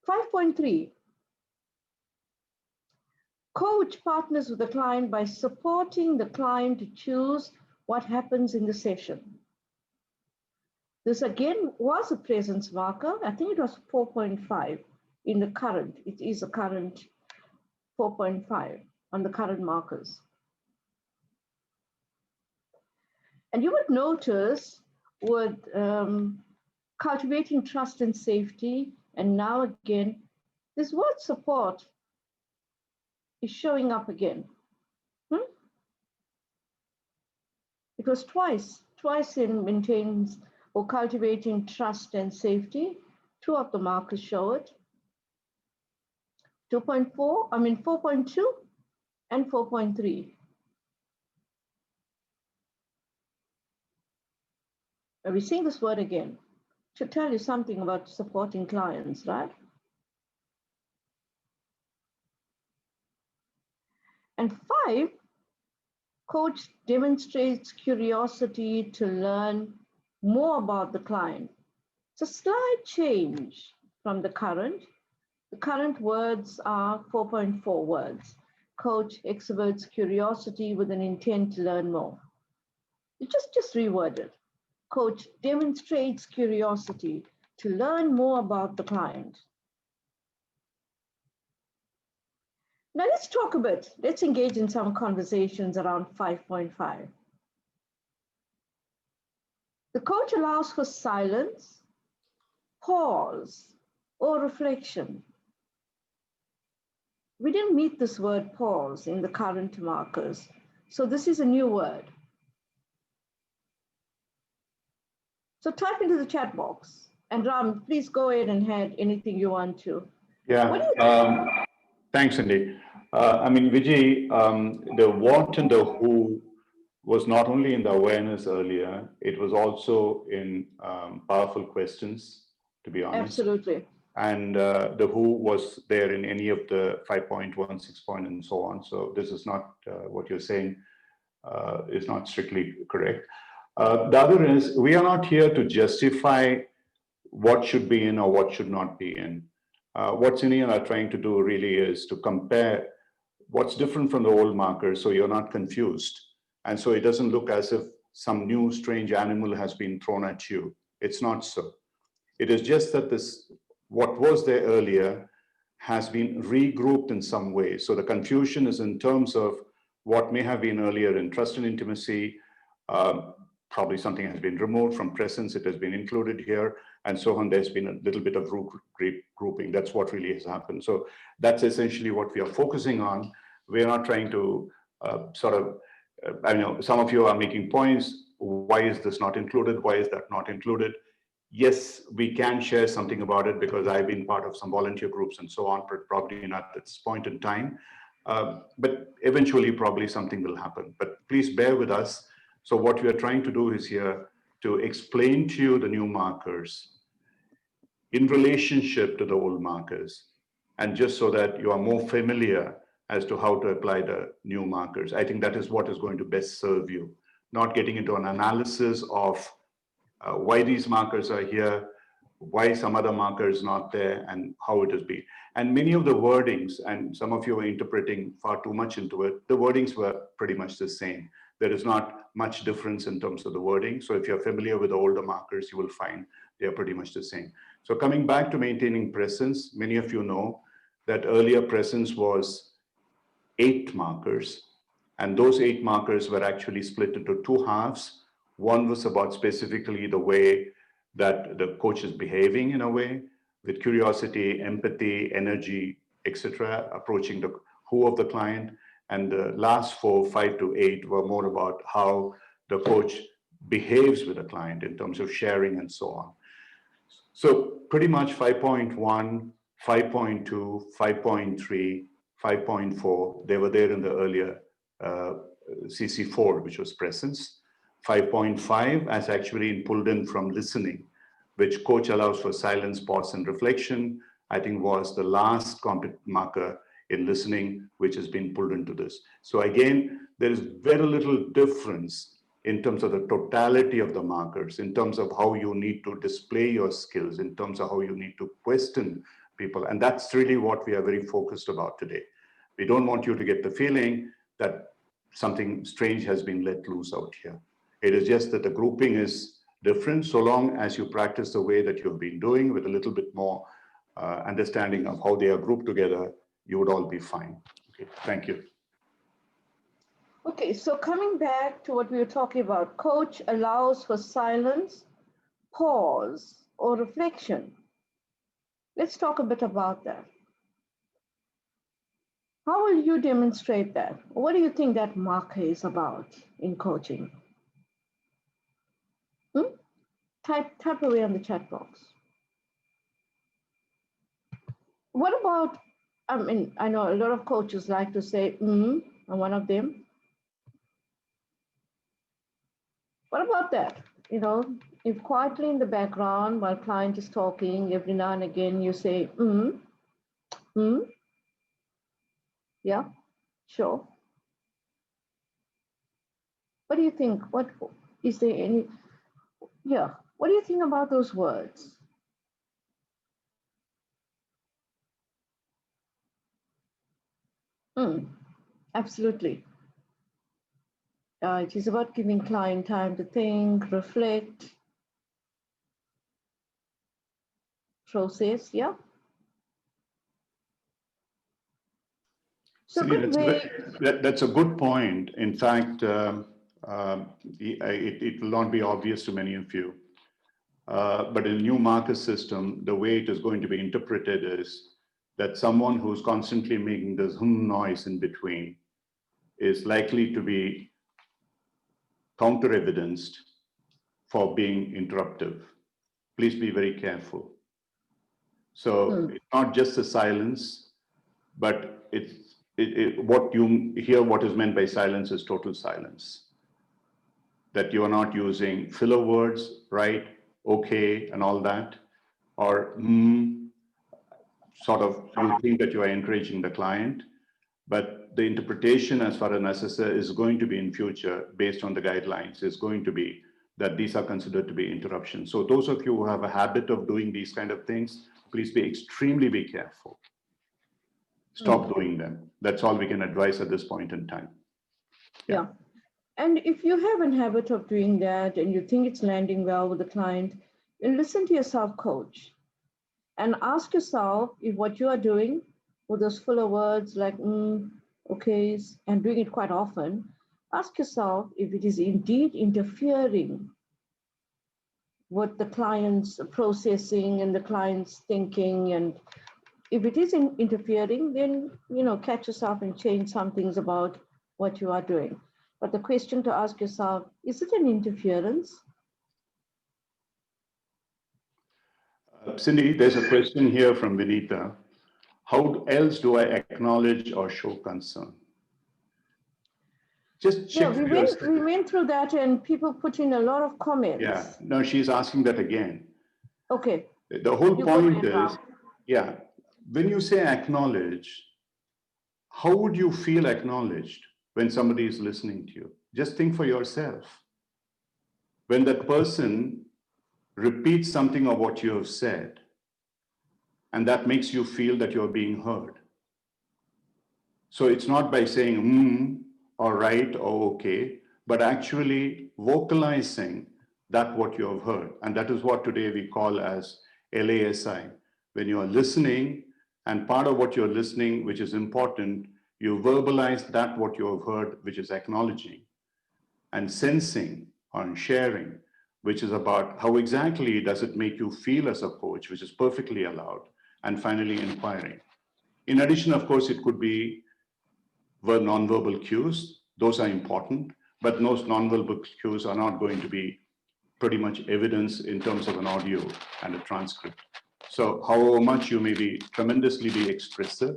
5.3, coach partners with the client by supporting the client to choose what happens in the session. This again was a presence marker. I think it was 4.5 in the current. It is a current 4.5 on the current markers. And you would notice with cultivating trust and safety, and now again, this word support is showing up again. It was twice in maintains or cultivating trust and safety. 2 of the markers show it. 4.2 and 4.3. Are we seeing this word again? Should tell you something about supporting clients, right? And 5, coach demonstrates curiosity to learn more about the client. It's a slight change from the current. The current words are 4.4 words. Coach exhibits curiosity with an intent to learn more. You just reword it. Coach demonstrates curiosity to learn more about the client. Now let's talk a bit. Let's engage in some conversations around 5.5. The coach allows for silence, pause, or reflection. We didn't meet this word pause in the current markers, so this is a new word. So type into the chat box, and Ram, please go ahead and add anything you want to. Yeah, thanks, Cindy. I mean, Vijay, the what and the who was not only in the awareness earlier, it was also in powerful questions, to be honest. Absolutely. And the who was there in any of the 5.1, 6 point, and so on. So this is not what you're saying is not strictly correct. The other is, we are not here to justify what should be in or what should not be in. What Cindy and I are trying to do really is to compare what's different from the old markers so you're not confused. And so it doesn't look as if some new strange animal has been thrown at you. It's not so. It is just that this, what was there earlier has been regrouped in some way. So the confusion is in terms of what may have been earlier in trust and intimacy. Probably something has been removed from presence, it has been included here, and so on. There's been a little bit of grouping. That's what really has happened. So that's essentially what we are focusing on. We're not trying to I know some of you are making points. Why is this not included? Why is that not included? Yes, we can share something about it because I've been part of some volunteer groups and so on, but probably not at this point in time. But eventually, probably something will happen. But please bear with us. So what we are trying to do is here to explain to you the new markers in relationship to the old markers, and just so that you are more familiar as to how to apply the new markers. I think that is what is going to best serve you, not getting into an analysis of why these markers are here, why some other marker is not there, and how it has been. And many of the wordings, and some of you are interpreting far too much into it, the wordings were pretty much the same. There is not much difference in terms of the wording. So if you're familiar with the older markers, you will find they are pretty much the same. So coming back to maintaining presence, many of you know that earlier presence was 8 markers, and those 8 markers were actually split into 2 halves. One was about specifically the way that the coach is behaving in a way, with curiosity, empathy, energy, etc., approaching the who of the client. And the last 4, 5 to 8 were more about how the coach behaves with the client in terms of sharing and so on. So pretty much 5.1, 5.2, 5.3, 5.4, they were there in the earlier CC4, which was presence. 5.5 as actually pulled in from listening, which coach allows for silence, pause, and reflection, I think was the last marker in listening, which has been pulled into this. So again, there is very little difference in terms of the totality of the markers, in terms of how you need to display your skills, in terms of how you need to question people. And that's really what we are very focused about today. We don't want you to get the feeling that something strange has been let loose out here. It is just that the grouping is different. So long as you practice the way that you've been doing with a little bit more understanding of how they are grouped together, you would all be fine. Okay, thank you. Okay, so coming back to what we were talking about, coach allows for silence, pause, or reflection. Let's talk a bit about that. How will you demonstrate that? What do you think that marker is about in coaching? Type away on the chat box. What about, I mean, I know a lot of coaches like to say, I'm one of them. What about that? You know, if quietly in the background while client is talking, every now and again you say, yeah, sure. What do you think? What is there any, yeah, what do you think about those words? Absolutely. It is about giving client time to think, reflect, process, yeah. So that's a good point. In fact, it will not be obvious to many of you. But in the new marker system, the way it is going to be interpreted is that someone who's constantly making this noise in between is likely to be counter-evidenced for being interruptive. Please be very careful. So it's not just a silence, but what you hear, what is meant by silence is total silence. That you are not using filler words, right, okay, and all that, or sort of you think that you are encouraging the client, but the interpretation as far as necessary is going to be in future based on the guidelines is going to be that these are considered to be interruptions. So those of you who have a habit of doing these kind of things, please be extremely careful. Stop doing them. That's all we can advise at this point in time. Yeah. And if you have a habit of doing that and you think it's landing well with the client, then listen to yourself, coach, and ask yourself if what you are doing with those fuller words like okays, and doing it quite often, ask yourself if it is indeed interfering with the client's processing and the client's thinking. And if it is interfering, then, catch yourself and change some things about what you are doing. But the question to ask yourself, is it an interference? Cindy, there's a question here from Vinita. How else do I acknowledge or show concern? Just check. Yeah, we went through that and people put in a lot of comments. Yeah, no, she's asking that again. Okay. The whole point is, yeah, when you say acknowledge, how would you feel acknowledged when somebody is listening to you? Just think for yourself. When that person repeats something of what you have said, and that makes you feel that you're being heard. So it's not by saying, or right, or okay, but actually vocalizing that what you have heard. And that is what today we call as LASI. When you are listening, and part of what you're listening, which is important, you verbalize that what you have heard, which is acknowledging, and sensing on sharing, which is about how exactly does it make you feel as a coach, which is perfectly allowed, and finally inquiring. In addition, of course, it could be nonverbal cues. Those are important, but most nonverbal cues are not going to be pretty much evidence in terms of an audio and a transcript. So however much you may be tremendously be expressive,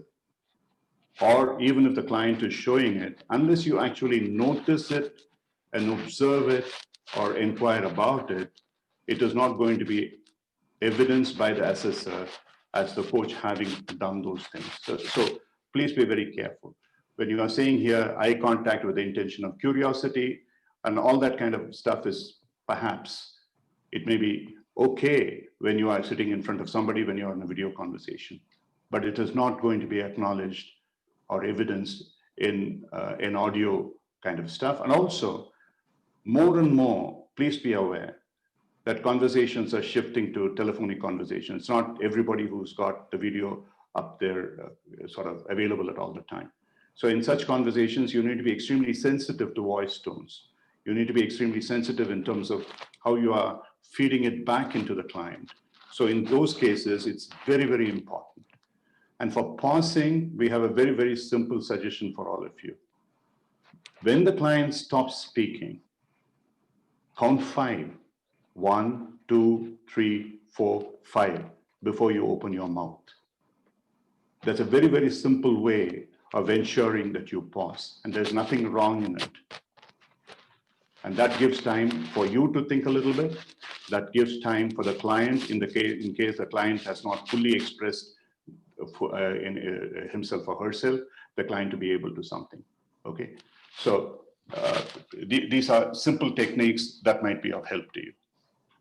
or even if the client is showing it, unless you actually notice it and observe it or inquire about it, it is not going to be evidenced by the assessor as the coach having done those things. So please be very careful. When you are saying here, eye contact with the intention of curiosity and all that kind of stuff is perhaps, it may be okay when you are sitting in front of somebody when you're in a video conversation, but it is not going to be acknowledged or evidenced in audio kind of stuff. And also, more and more, please be aware that conversations are shifting to telephonic conversations. It's not everybody who's got the video up there sort of available at all the time. So in such conversations, you need to be extremely sensitive to voice tones. You need to be extremely sensitive in terms of how you are feeding it back into the client. So in those cases, it's very, very important. And for pausing, we have a very, very simple suggestion for all of you. When the client stops speaking, count 5. 1, 2, 3, 4, 5 before you open your mouth. That's a very, very simple way of ensuring that you pause, and there's nothing wrong in it. And that gives time for you to think a little bit. That gives time for the client, in case the client has not fully expressed himself or herself, the client to be able to something. Okay, so these are simple techniques that might be of help to you.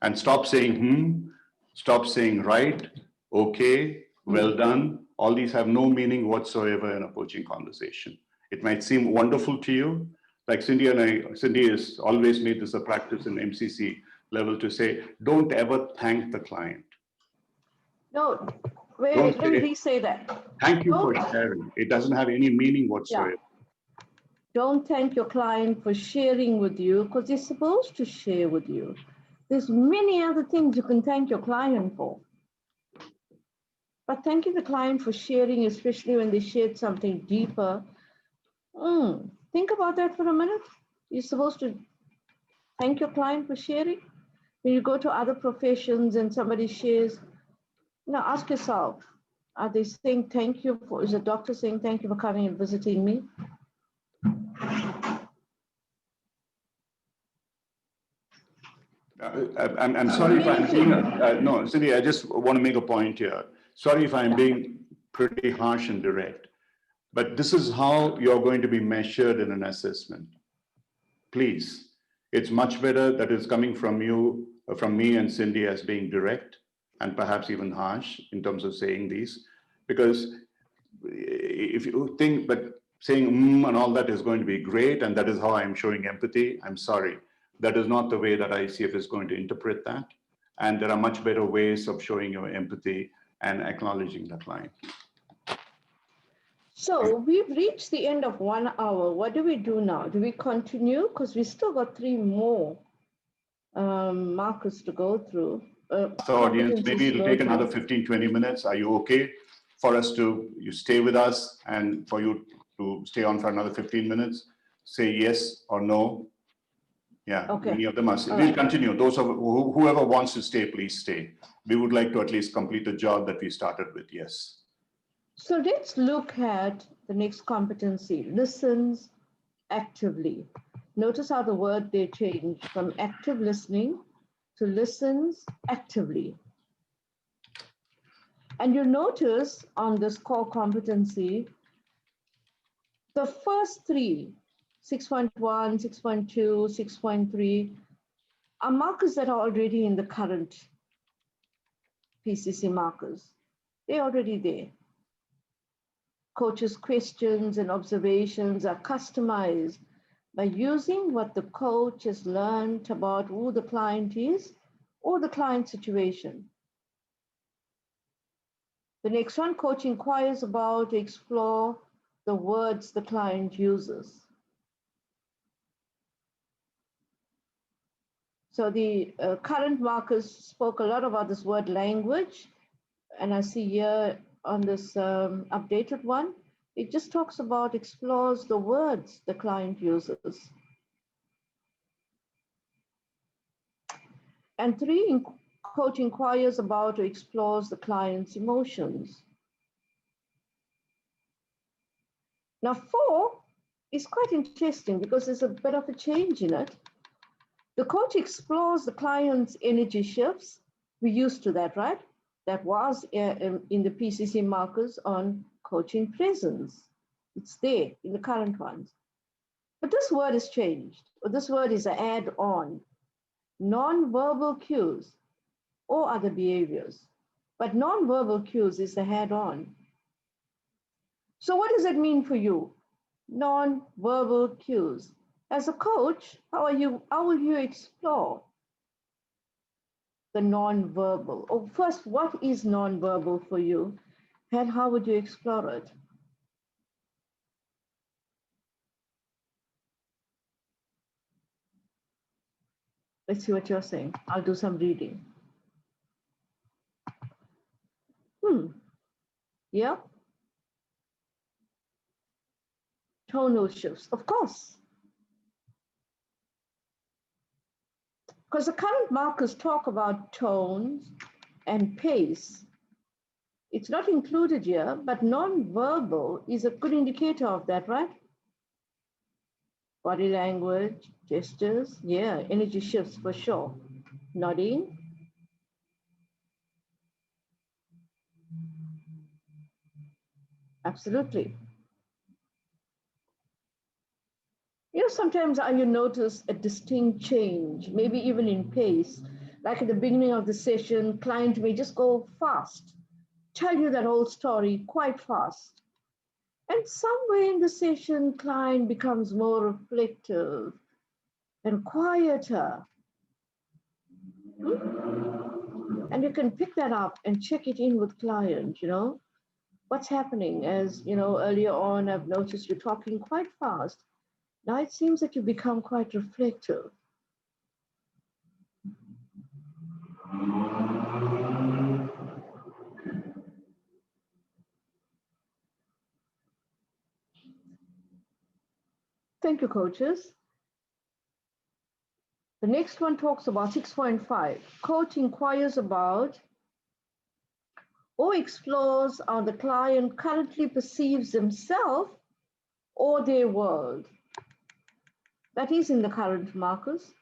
And stop saying stop saying right, okay, well done. All these have no meaning whatsoever in a coaching conversation. It might seem wonderful to you. Like Cindy has always made this a practice in MCC level to say, don't ever thank the client. No, wait, let me re-say that. Thank you for sharing. It doesn't have any meaning whatsoever. Yeah. Don't thank your client for sharing with you, because they're supposed to share with you. There's many other things you can thank your client for. But thanking the client for sharing, especially when they shared something deeper, think about that for a minute. You're supposed to thank your client for sharing. When you go to other professions and somebody shares, ask yourself, are they saying thank you for, is the doctor saying thank you for coming and visiting me? I'm sorry if I'm being, no, Cindy, I just want to make a point here. Sorry if I'm being pretty harsh and direct, but this is how you're going to be measured in an assessment. Please, it's much better that it's coming from you, from me and Cindy as being direct and perhaps even harsh in terms of saying these, because if you think that saying and all that is going to be great and that is how I'm showing empathy, I'm sorry. That is not the way that ICF is going to interpret that. And there are much better ways of showing your empathy and acknowledging the client. So we've reached the end of 1 hour. What do we do now? Do we continue? Because we still got 3 more markers to go through. So audience, maybe it'll take another 15, 20 minutes. Are you okay for us to, you stay with us and for you to stay on for another 15 minutes? Say yes or no. Yeah, okay. Many of them are. We'll continue. Those of whoever wants to stay, please stay. We would like to at least complete the job that we started with. Yes. So let's look at the next competency, listens actively. Notice how the word they changed from active listening to listens actively. And you'll notice on this core competency, the first 3, 6.1, 6.2, 6.3, are markers that are already in the current PCC markers. They're already there. Coaches' questions and observations are customized by using what the coach has learned about who the client is or the client situation. The next one, coach inquires about, explore the words the client uses. So the current markers spoke a lot about this word language. And I see here on this updated one, it just talks about, explores the words the client uses. And 3, coach inquires about or explores the client's emotions. Now 4 is quite interesting because there's a bit of a change in it. The coach explores the client's energy shifts. We're used to that, right? That was in the PCC markers on coaching presence. It's there in the current ones. But this word has changed, or this word is an add-on. Non-verbal cues or other behaviors. But non-verbal cues is the add-on. So what does it mean for you? Non-verbal cues. As a coach, how will you explore the non-verbal? Or first, what is non-verbal for you? And how would you explore it? Let's see what you're saying. I'll do some reading. Yeah. Tonal shifts, of course. Because the current markers talk about tones and pace. It's not included here, but non-verbal is a good indicator of that, right? Body language, gestures, yeah, energy shifts for sure. Nodding. Absolutely. You know, sometimes you notice a distinct change, maybe even in pace. Like at the beginning of the session, client may just go fast, tell you that whole story quite fast. And somewhere in the session, client becomes more reflective and quieter. And you can pick that up and check it in with client, you know. What's happening? As you know, earlier on, I've noticed you're talking quite fast. Now it seems that you become quite reflective. Thank you, coaches. The next one talks about 6.5. Coach inquires about or explores how the client currently perceives themselves or their world. That is in the current markers.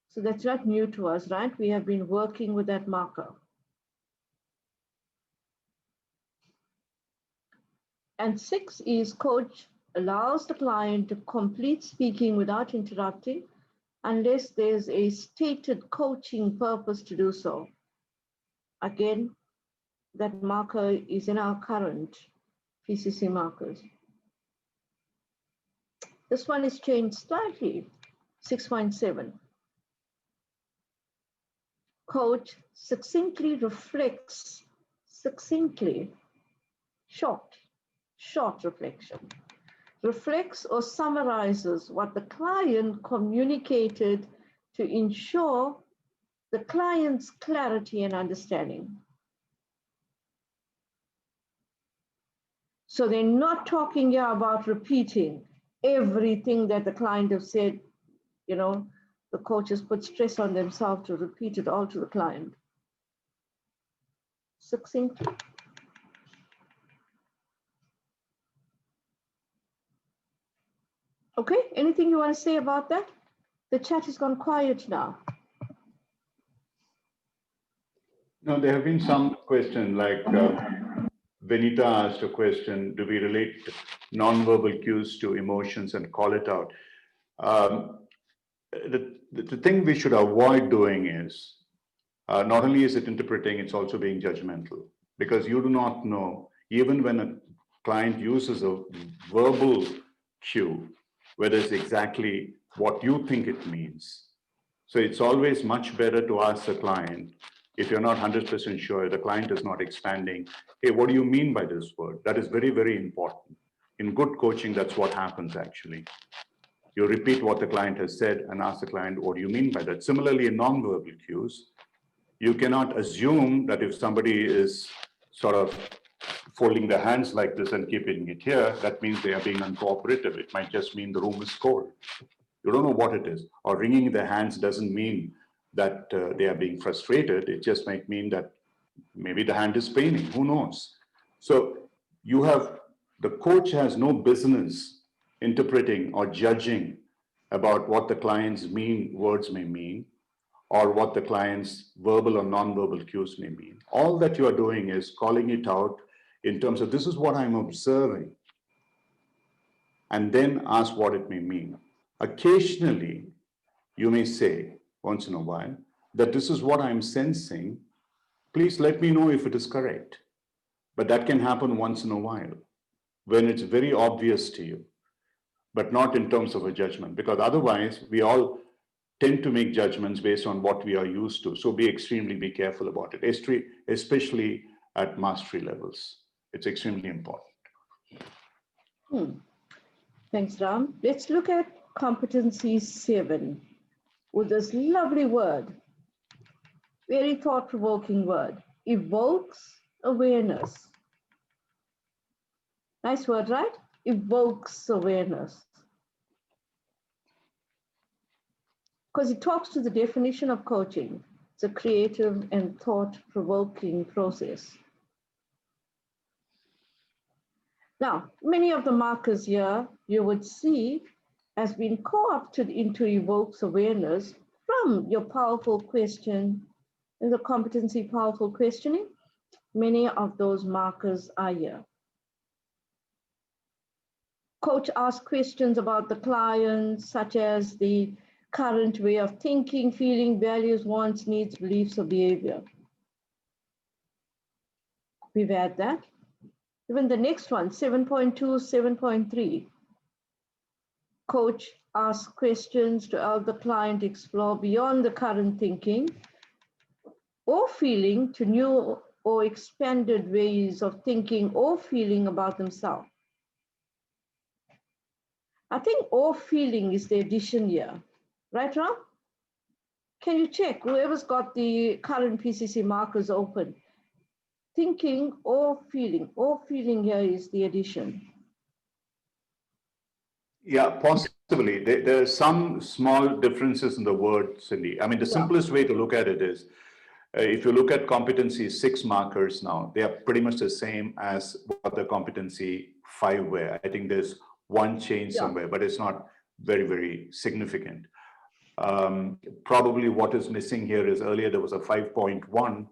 So that's not new to us, right? We have been working with that marker. And 6 is coach allows the client to complete speaking without interrupting unless there's a stated coaching purpose to do so. Again, that marker is in our current PCC markers. This one is changed slightly, 6.7. Coach succinctly reflects, short reflection, reflects or summarizes what the client communicated to ensure the client's clarity and understanding. So they're not talking here about repeating everything that the client has said. You know, the coaches put stress on themselves to repeat it all to the client. Succinctly. Okay, anything you want to say about that? The chat has gone quiet now. No, there have been some questions like Benita asked a question, do we relate nonverbal cues to emotions and call it out? The thing we should avoid doing is, not only is it interpreting, it's also being judgmental, because you do not know, even when a client uses a verbal cue, whether it's exactly what you think it means. So it's always much better to ask the client, If you're not 100% sure, the client is not expanding, hey, what do you mean by this word? That is very, very important. In good coaching, that's what happens actually. You repeat what the client has said and ask the client, what do you mean by that? Similarly, in nonverbal cues, you cannot assume that if somebody is sort of folding their hands like this and keeping it here, that means they are being uncooperative. It might just mean the room is cold. You don't know what it is. Or wringing their hands doesn't mean that they are being frustrated. It just might mean that maybe the hand is paining. Who knows? So the coach has no business interpreting or judging about what the client's words may mean, or what the client's verbal or non-verbal cues may mean. All that you are doing is calling it out in terms of this is what I'm observing, and then ask what it may mean. Occasionally, you may say, once in a while, that this is what I'm sensing. Please let me know if it is correct. But that can happen once in a while when it's very obvious to you, but not in terms of a judgment, because otherwise we all tend to make judgments based on what we are used to. So be careful about it, especially at mastery levels. It's extremely important. Thanks, Ram. Let's look at Competency 7 with this lovely word, very thought-provoking word, evokes awareness. Nice word, right? Evokes awareness. Because it talks to the definition of coaching. It's a creative and thought-provoking process. Now, many of the markers here you would see has been co-opted into evokes awareness from your powerful question in the competency powerful questioning. Many of those markers are here. Coach asks questions about the client, such as the current way of thinking, feeling, values, wants, needs, beliefs, or behavior. We've had that. Even the next one, 7.2, 7.3. Coach asks questions to help the client explore beyond the current thinking or feeling to new or expanded ways of thinking or feeling about themselves. I think or feeling is the addition here. Right, Ram? Can you check? Whoever's got the current PCC markers open. Thinking or feeling here is the addition. Yeah, possibly. There are some small differences in the word, Cindy. I mean, the simplest way to look at it is, if you look at competency 6 markers now, they are pretty much the same as what the competency 5 were. I think there's one change somewhere, but it's not very, very significant. Probably what is missing here is earlier there was a 5.1,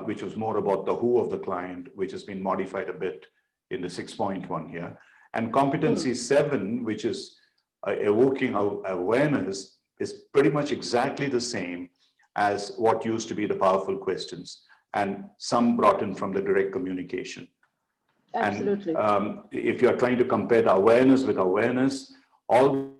which was more about the who of the client, which has been modified a bit in the 6.1 here. And competency 7, which is evoking awareness, is pretty much exactly the same as what used to be the powerful questions, and some brought in from the direct communication. Absolutely. And if you're trying to compare the awareness with awareness, all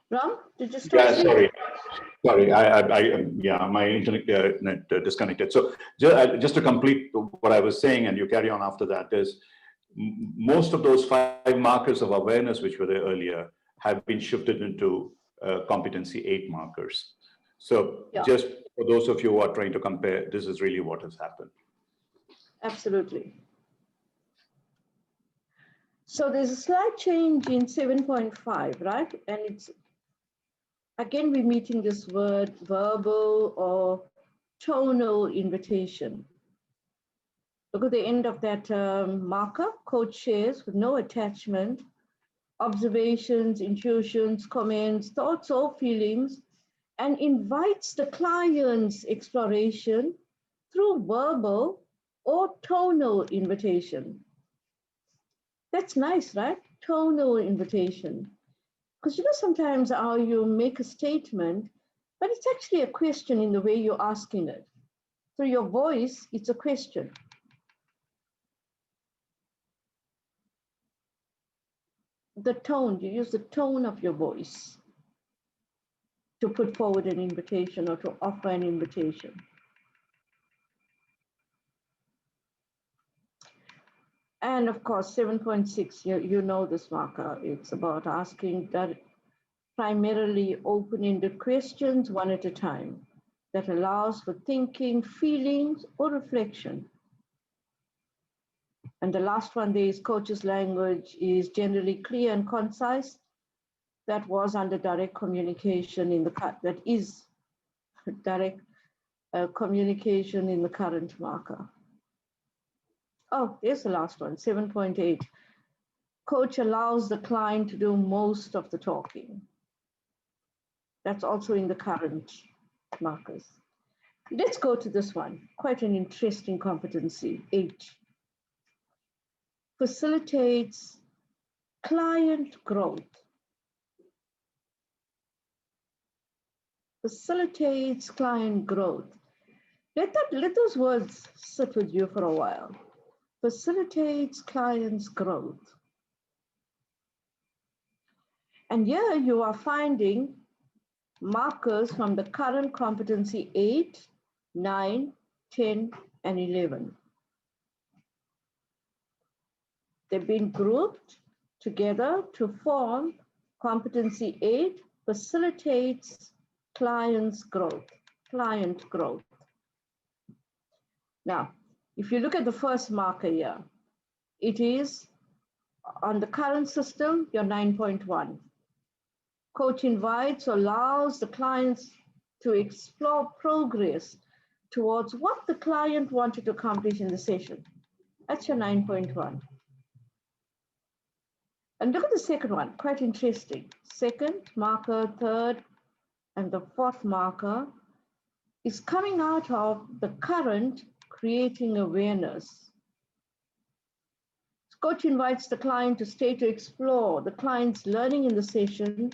Ram, did you stop? Yeah, sorry. Yeah, my internet disconnected. So just to complete what I was saying, and you carry on after that, is most of those 5 markers of awareness, which were there earlier, have been shifted into competency 8 markers. So just for those of you who are trying to compare, this is really what has happened. Absolutely. So there's a slight change in 7.5, right? And it's, again, we're meeting this word verbal or tonal invitation. Look at the end of that marker, coach shares with no attachment, observations, intuitions, comments, thoughts or feelings, and invites the client's exploration through verbal or tonal invitation. That's nice, right? Tonal invitation. Because you know, sometimes how you make a statement But it's actually a question in the way you're asking it. So your voice, it's a question. The tone, you use the tone of your voice to put forward an invitation or to offer an invitation. And of course, 7.6, you know this marker. It's about asking that primarily open-ended questions one at a time that allows for thinking, feelings, or reflection. And the last one there is coach's language is generally clear and concise. That was under direct communication in the that is direct communication in the current marker. Oh, there's the last one, 7.8. Coach allows the client to do most of the talking. That's also in the current markers. Let's go to this one, quite an interesting competency, 8. Facilitates client growth. Facilitates client growth. Let those words sit with you for a while. Facilitates clients' growth. And here you are finding markers from the current competency 8, 9, 10, and 11. They've been grouped together to form competency 8, facilitates clients' growth, client growth. Now, if you look at the first marker here, it is on the current system, your 9.1. Coach invites or allows the clients to explore progress towards what the client wanted to accomplish in the session. That's your 9.1. And look at the second one, quite interesting. Second marker, third, and the fourth marker is coming out of the current creating awareness. Coach invites the client to stay to explore the client's learning in the session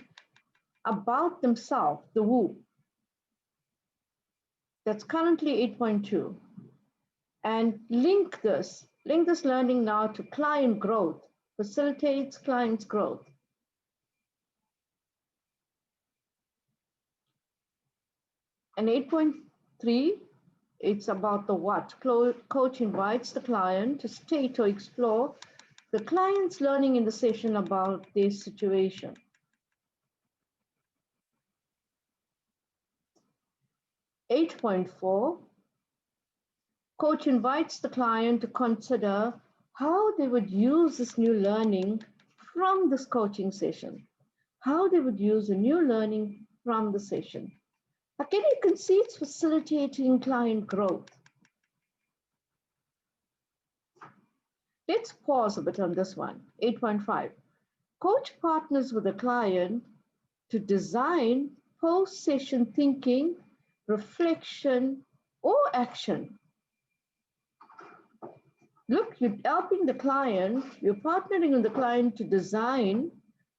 about themselves, the who. That's currently 8.2. And link this learning now to client growth, facilitates client's growth. And 8.3, it's about the what. Coach invites the client to stay to explore the client's learning in the session about their situation. Eight 8.4, coach invites the client to consider how they would use this new learning from this coaching session, how they would use the new learning from the session. Again, you can see it's facilitating client growth. Let's pause a bit on this one. 8.5. Coach partners with the client to design post-session thinking, reflection, or action. Look, you're helping the client, you're partnering with the client to design,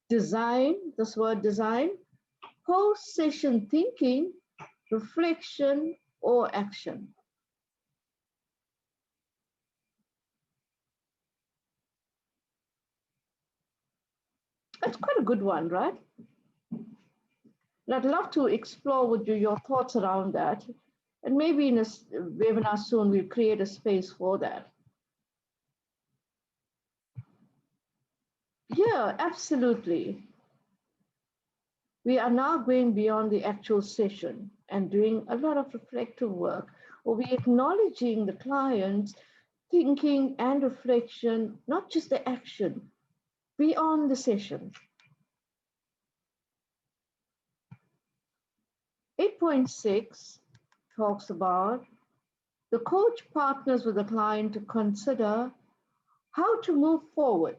this word design, post-session thinking, reflection, or action. That's quite a good one, right? And I'd love to explore with you your thoughts around that. And maybe in a webinar soon, we'll create a space for that. Yeah, absolutely. We are now going beyond the actual session and doing a lot of reflective work, or we're acknowledging the client's thinking and reflection, not just the action, beyond the session. 8.6 talks about the coach partners with the client to consider how to move forward,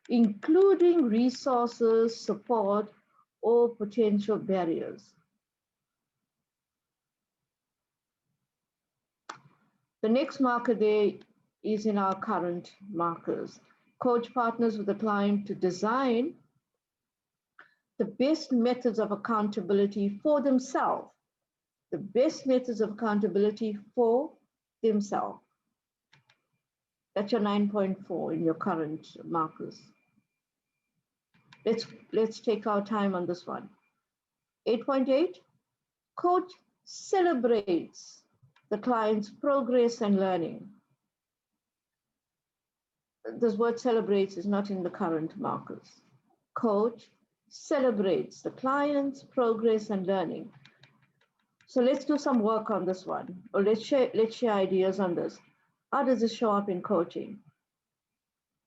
including resources, support, or potential barriers. The next marker there is in our current markers. Coach partners with the client to design the best methods of accountability for themselves. The best methods of accountability for themselves. That's your 9.4 in your current markers. Let's take our time on this one. 8.8, coach celebrates the client's progress and learning. This word celebrates is not in the current markers. Coach celebrates the client's progress and learning. So let's do some work on this one, or let's share ideas on this. How does this show up in coaching?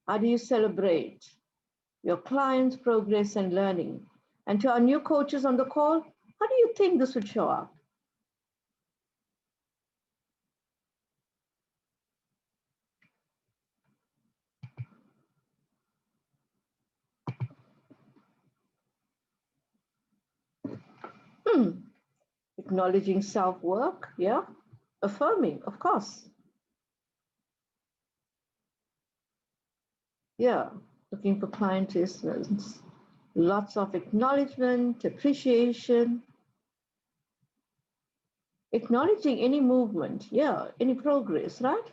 How do you celebrate your client's progress and learning? And to our new coaches on the call, how do you think this would show up? Acknowledging self-work, yeah. Affirming, of course. Yeah, looking for client listeners. Lots of acknowledgement, appreciation. Acknowledging any movement, yeah, any progress, right?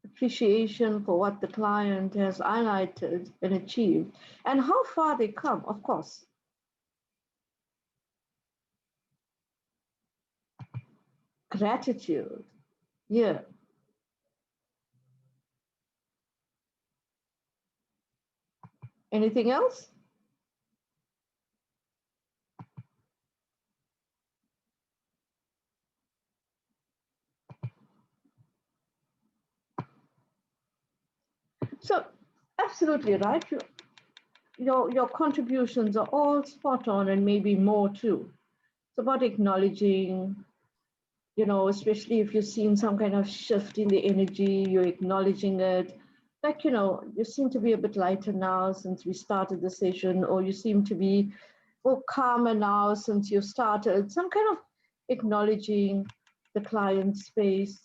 Appreciation for what the client has highlighted and achieved, and how far they come, of course. Gratitude, yeah. Anything else? So, absolutely right. Your contributions are all spot on, and maybe more too. It's about acknowledging, especially if you've seen some kind of shift in the energy, you're acknowledging it. Like, you seem to be a bit lighter now since we started the session, or you seem to be more calmer now since you started. Some kind of acknowledging the client's space,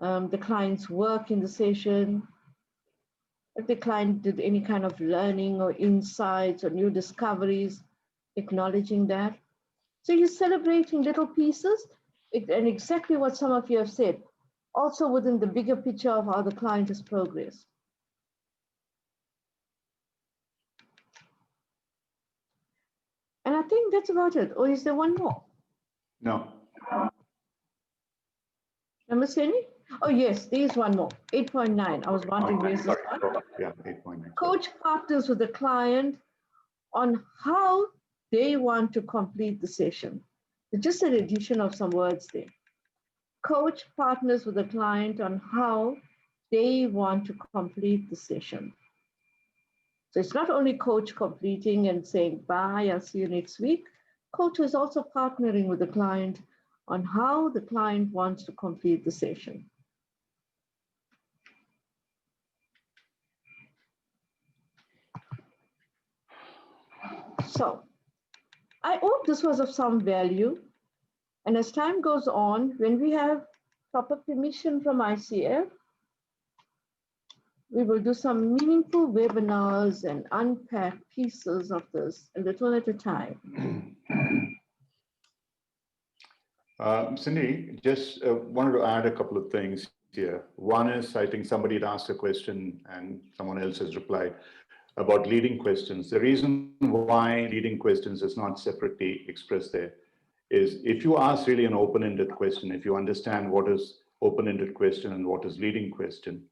the client's work in the session. If the client did any kind of learning or insights or new discoveries, acknowledging that. So you're celebrating little pieces, and exactly what some of you have said, also within the bigger picture of how the client has progressed. And I think that's about it. Or is there one more? No. Number any? Oh, yes, there's one more. 8.9. I was wondering where's this one? Yeah, 8.9. Coach partners with the client on how they want to complete the session. It's just an addition of some words there. Coach partners with the client on how they want to complete the session. So it's not only coach completing and saying, bye, I'll see you next week. Coach is also partnering with the client on how the client wants to complete the session. So I hope this was of some value. And as time goes on, when we have proper permission from ICF, we will do some meaningful webinars and unpack pieces of this a little at a time. Cindy, just wanted to add a couple of things here. One is, I think somebody had asked a question and someone else has replied about leading questions. The reason why leading questions is not separately expressed there is if you ask really an open-ended question, if you understand what is open-ended question and what is leading question,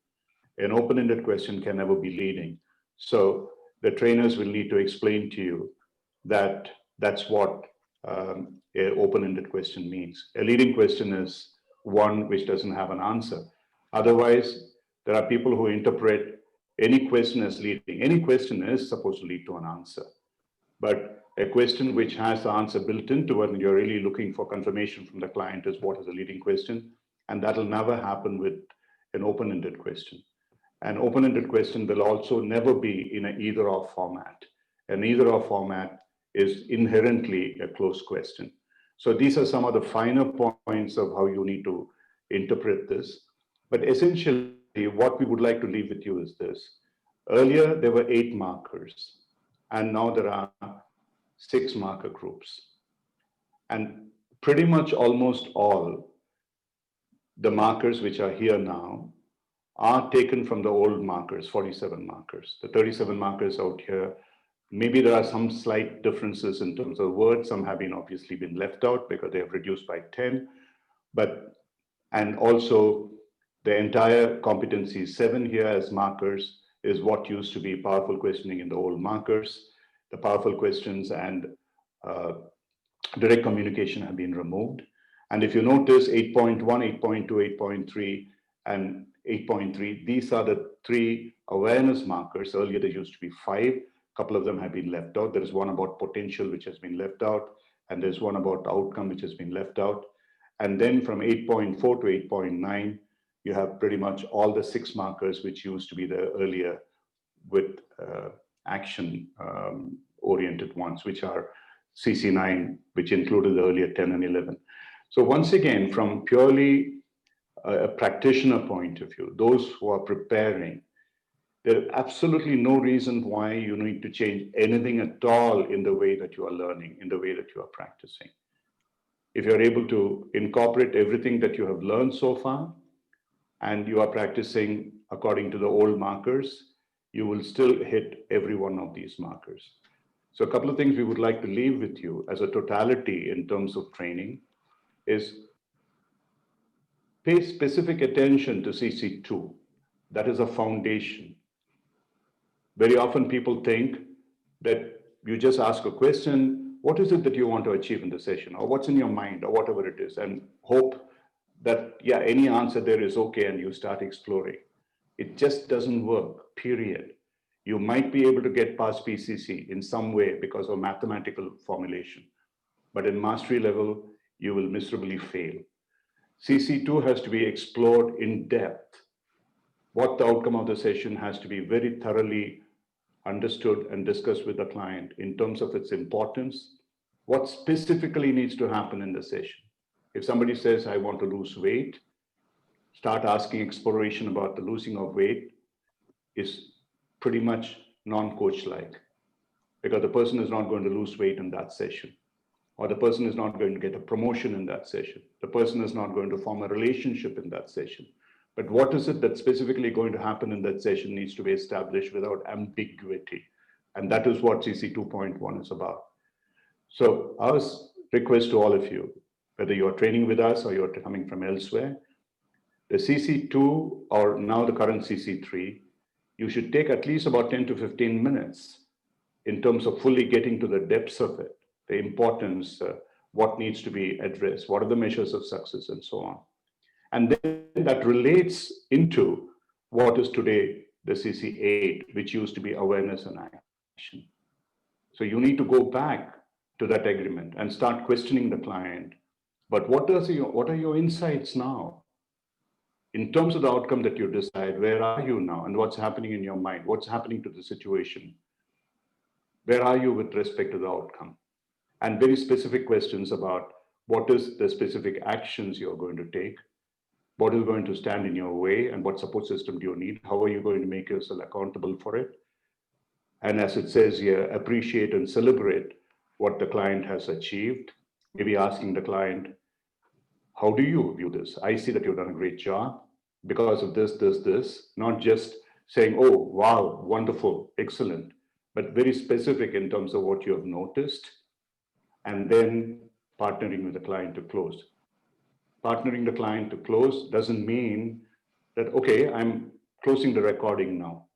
an open-ended question can never be leading. So the trainers will need to explain to you that that's what an open-ended question means. A leading question is one which doesn't have an answer. Otherwise, there are people who interpret any question as leading. Any question is supposed to lead to an answer. But a question which has the answer built into it and you're really looking for confirmation from the client is what is a leading question. And that'll never happen with an open-ended question. An open-ended question will also never be in an either-or format. An either-or format is inherently a closed question. So these are some of the finer points of how you need to interpret this. But essentially, what we would like to leave with you is this. Earlier, there were 8 markers. And now there are 6 marker groups. And pretty much almost all the markers which are here now are taken from the old markers, 47 markers. The 37 markers out here, maybe there are some slight differences in terms of words. Some have been obviously been left out because they have reduced by 10. And also the entire competency 7 here as markers is what used to be powerful questioning in the old markers. The powerful questions and direct communication have been removed. And if you notice 8.1, 8.2, 8.3, and 8.3, these are the 3 awareness markers. Earlier there used to be 5. A couple of them have been left out. There is one about potential which has been left out, and there's one about outcome which has been left out. And then from 8.4 to 8.9, you have pretty much all the 6 markers which used to be there earlier with action oriented ones, which are CC9, which included the earlier 10 and 11. So once again, from purely a practitioner point of view, those who are preparing, there is absolutely no reason why you need to change anything at all in the way that you are learning, in the way that you are practicing. If you're able to incorporate everything that you have learned so far, and you are practicing according to the old markers, you will still hit every one of these markers. So a couple of things we would like to leave with you as a totality in terms of training is pay specific attention to CC2. That is a foundation. Very often people think that you just ask a question, what is it that you want to achieve in the session, or what's in your mind, or whatever it is, and hope that, yeah, any answer there is okay, and you start exploring. It just doesn't work, period. You might be able to get past PCC in some way because of mathematical formulation, but in mastery level, you will miserably fail. CC2 has to be explored in depth. What the outcome of the session has to be very thoroughly understood and discussed with the client in terms of its importance, what specifically needs to happen in the session. If somebody says, I want to lose weight, start asking exploration about the losing of weight is pretty much non-coach-like, because the person is not going to lose weight in that session, or the person is not going to get a promotion in that session. The person is not going to form a relationship in that session. But what is it that's specifically going to happen in that session needs to be established without ambiguity. And that is what CC 2.1 is about. So our request to all of you, whether you're training with us or you're coming from elsewhere, the CC2 or now the current CC3, you should take at least about 10 to 15 minutes in terms of fully getting to the depths of it, the importance, what needs to be addressed, what are the measures of success, and so on. And then that relates into what is today the CC8, which used to be awareness and action. So you need to go back to that agreement and start questioning the client. But what are your insights now? In terms of the outcome that you decide, where are you now and what's happening in your mind? What's happening to the situation? Where are you with respect to the outcome? And very specific questions about what is the specific actions you're going to take, what is going to stand in your way, and what support system do you need? How are you going to make yourself accountable for it? And as it says here, appreciate and celebrate what the client has achieved. Maybe asking the client, how do you view this? I see that you've done a great job because of this, not just saying, oh, wow, wonderful, excellent, but very specific in terms of what you have noticed, and then partnering with the client to close. Partnering the client to close doesn't mean that, okay, I'm closing the recording now.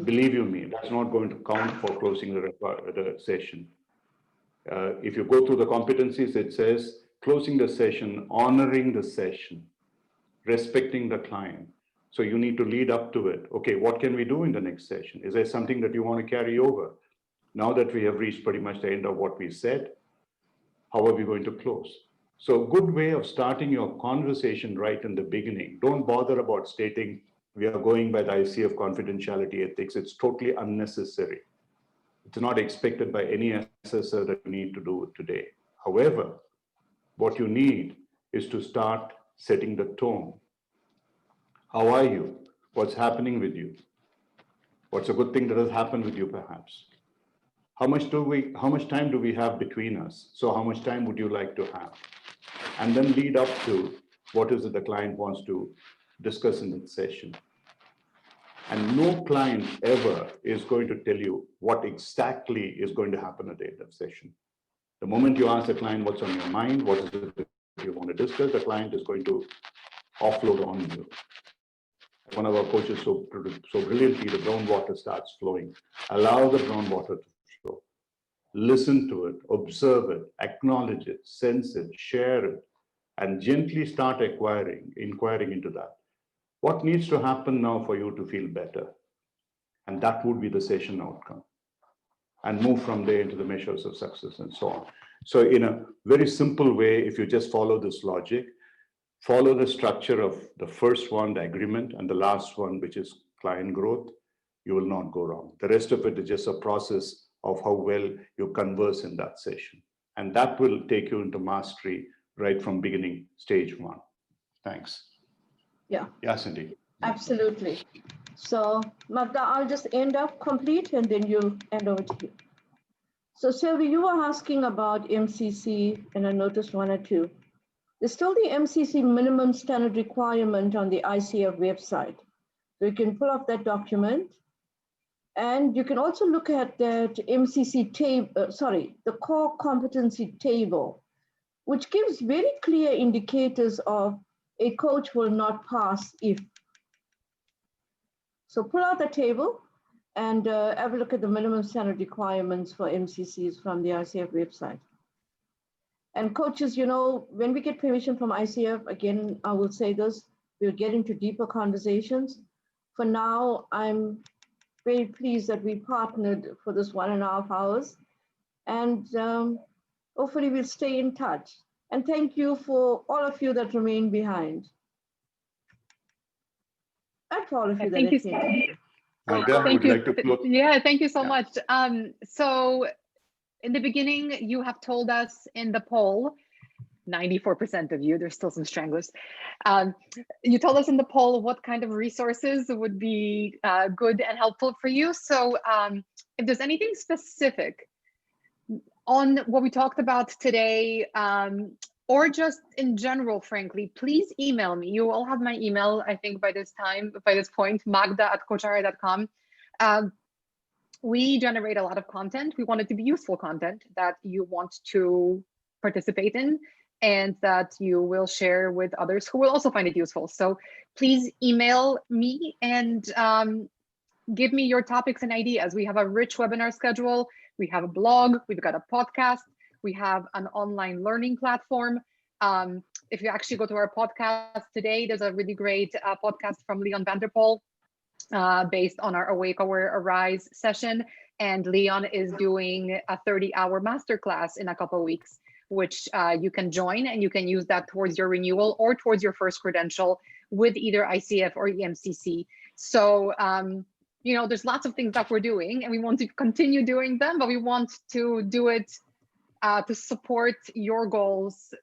Believe you me, that's not going to count for closing the session. If you go through the competencies, it says closing the session, honoring the session, respecting the client. So you need to lead up to it. Okay, what can we do in the next session? Is there something that you want to carry over? Now that we have reached pretty much the end of what we said, how are we going to close? So a good way of starting your conversation right in the beginning. Don't bother about stating we are going by the ICF confidentiality ethics. It's totally unnecessary. It's not expected by any assessor that you need to do it today. However, what you need is to start setting the tone. How are you? What's happening with you? What's a good thing that has happened with you, perhaps? How much time do we have between us? So how much time would you like to have? And then lead up to what is it the client wants to discuss in the session. And no client ever is going to tell you what exactly is going to happen at the end of the session. The moment you ask the client what's on your mind, what is it that you want to discuss, the client is going to offload on you. One of our coaches so brilliantly, the brown water starts flowing. Allow the brown water to flow. Listen to it, observe it, acknowledge it, sense it, share it, and gently start inquiring into that. What needs to happen now for you to feel better? And that would be the session outcome. And move from there into the measures of success and so on. So in a very simple way, if you just follow this logic, follow the structure of the first one, the agreement, and the last one, which is client growth, you will not go wrong. The rest of it is just a process of how well you converse in that session. And that will take you into mastery right from beginning, stage one. Thanks. Yeah. Yeah, Cindy. Absolutely. So Magda, I'll just end up complete and then you hand over to you. So Sylvie, you were asking about MCC and I noticed one or two. There's still the MCC minimum standard requirement on the ICF website. So you can pull up that document and you can also look at that MCC table, the core competency table, which gives very clear indicators of a coach will not pass if. So pull out the table and have a look at the minimum standard requirements for MCCs from the ICF website. And coaches, you know, when we get permission from ICF, again, I will say this, we'll get into deeper conversations. For now, I'm very pleased that we partnered for this 1.5 hours. And hopefully we'll stay in touch. And thank you for all of you that remain behind. And for all of you that attended. Magda, would you like to close? Yeah, thank you so much. So in the beginning, you have told us in the poll, 94% of you, there's still some stranglers. You told us in the poll what kind of resources would be good and helpful for you. So if there's anything specific on what we talked about today, or just in general, frankly, please email me. You all have my email, I think by this point, magda@coachara.com. We generate a lot of content. We want it to be useful content that you want to participate in and that you will share with others who will also find it useful. So please email me and give me your topics and ideas. We have a rich webinar schedule. We have a blog, we've got a podcast, we have an online learning platform. If you actually go to our podcast today, there's a really great podcast from Leon Vanderpool based on our Awake, Aware, Arise session. And Leon is doing a 30-hour masterclass in a couple of weeks, which you can join and you can use that towards your renewal or towards your first credential with either ICF or EMCC. So, you know, there's lots of things that we're doing and we want to continue doing them, but we want to do it to support your goals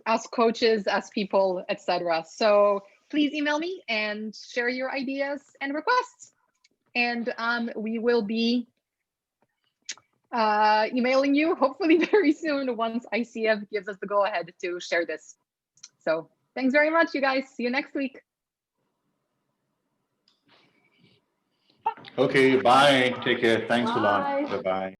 as coaches, as people, etc. So please email me and share your ideas and requests. And we will be emailing you hopefully very soon once ICF gives us the go ahead to share this. So thanks very much, you guys. See you next week. Okay, bye. Take care. Thanks a lot. Bye. Bye-bye.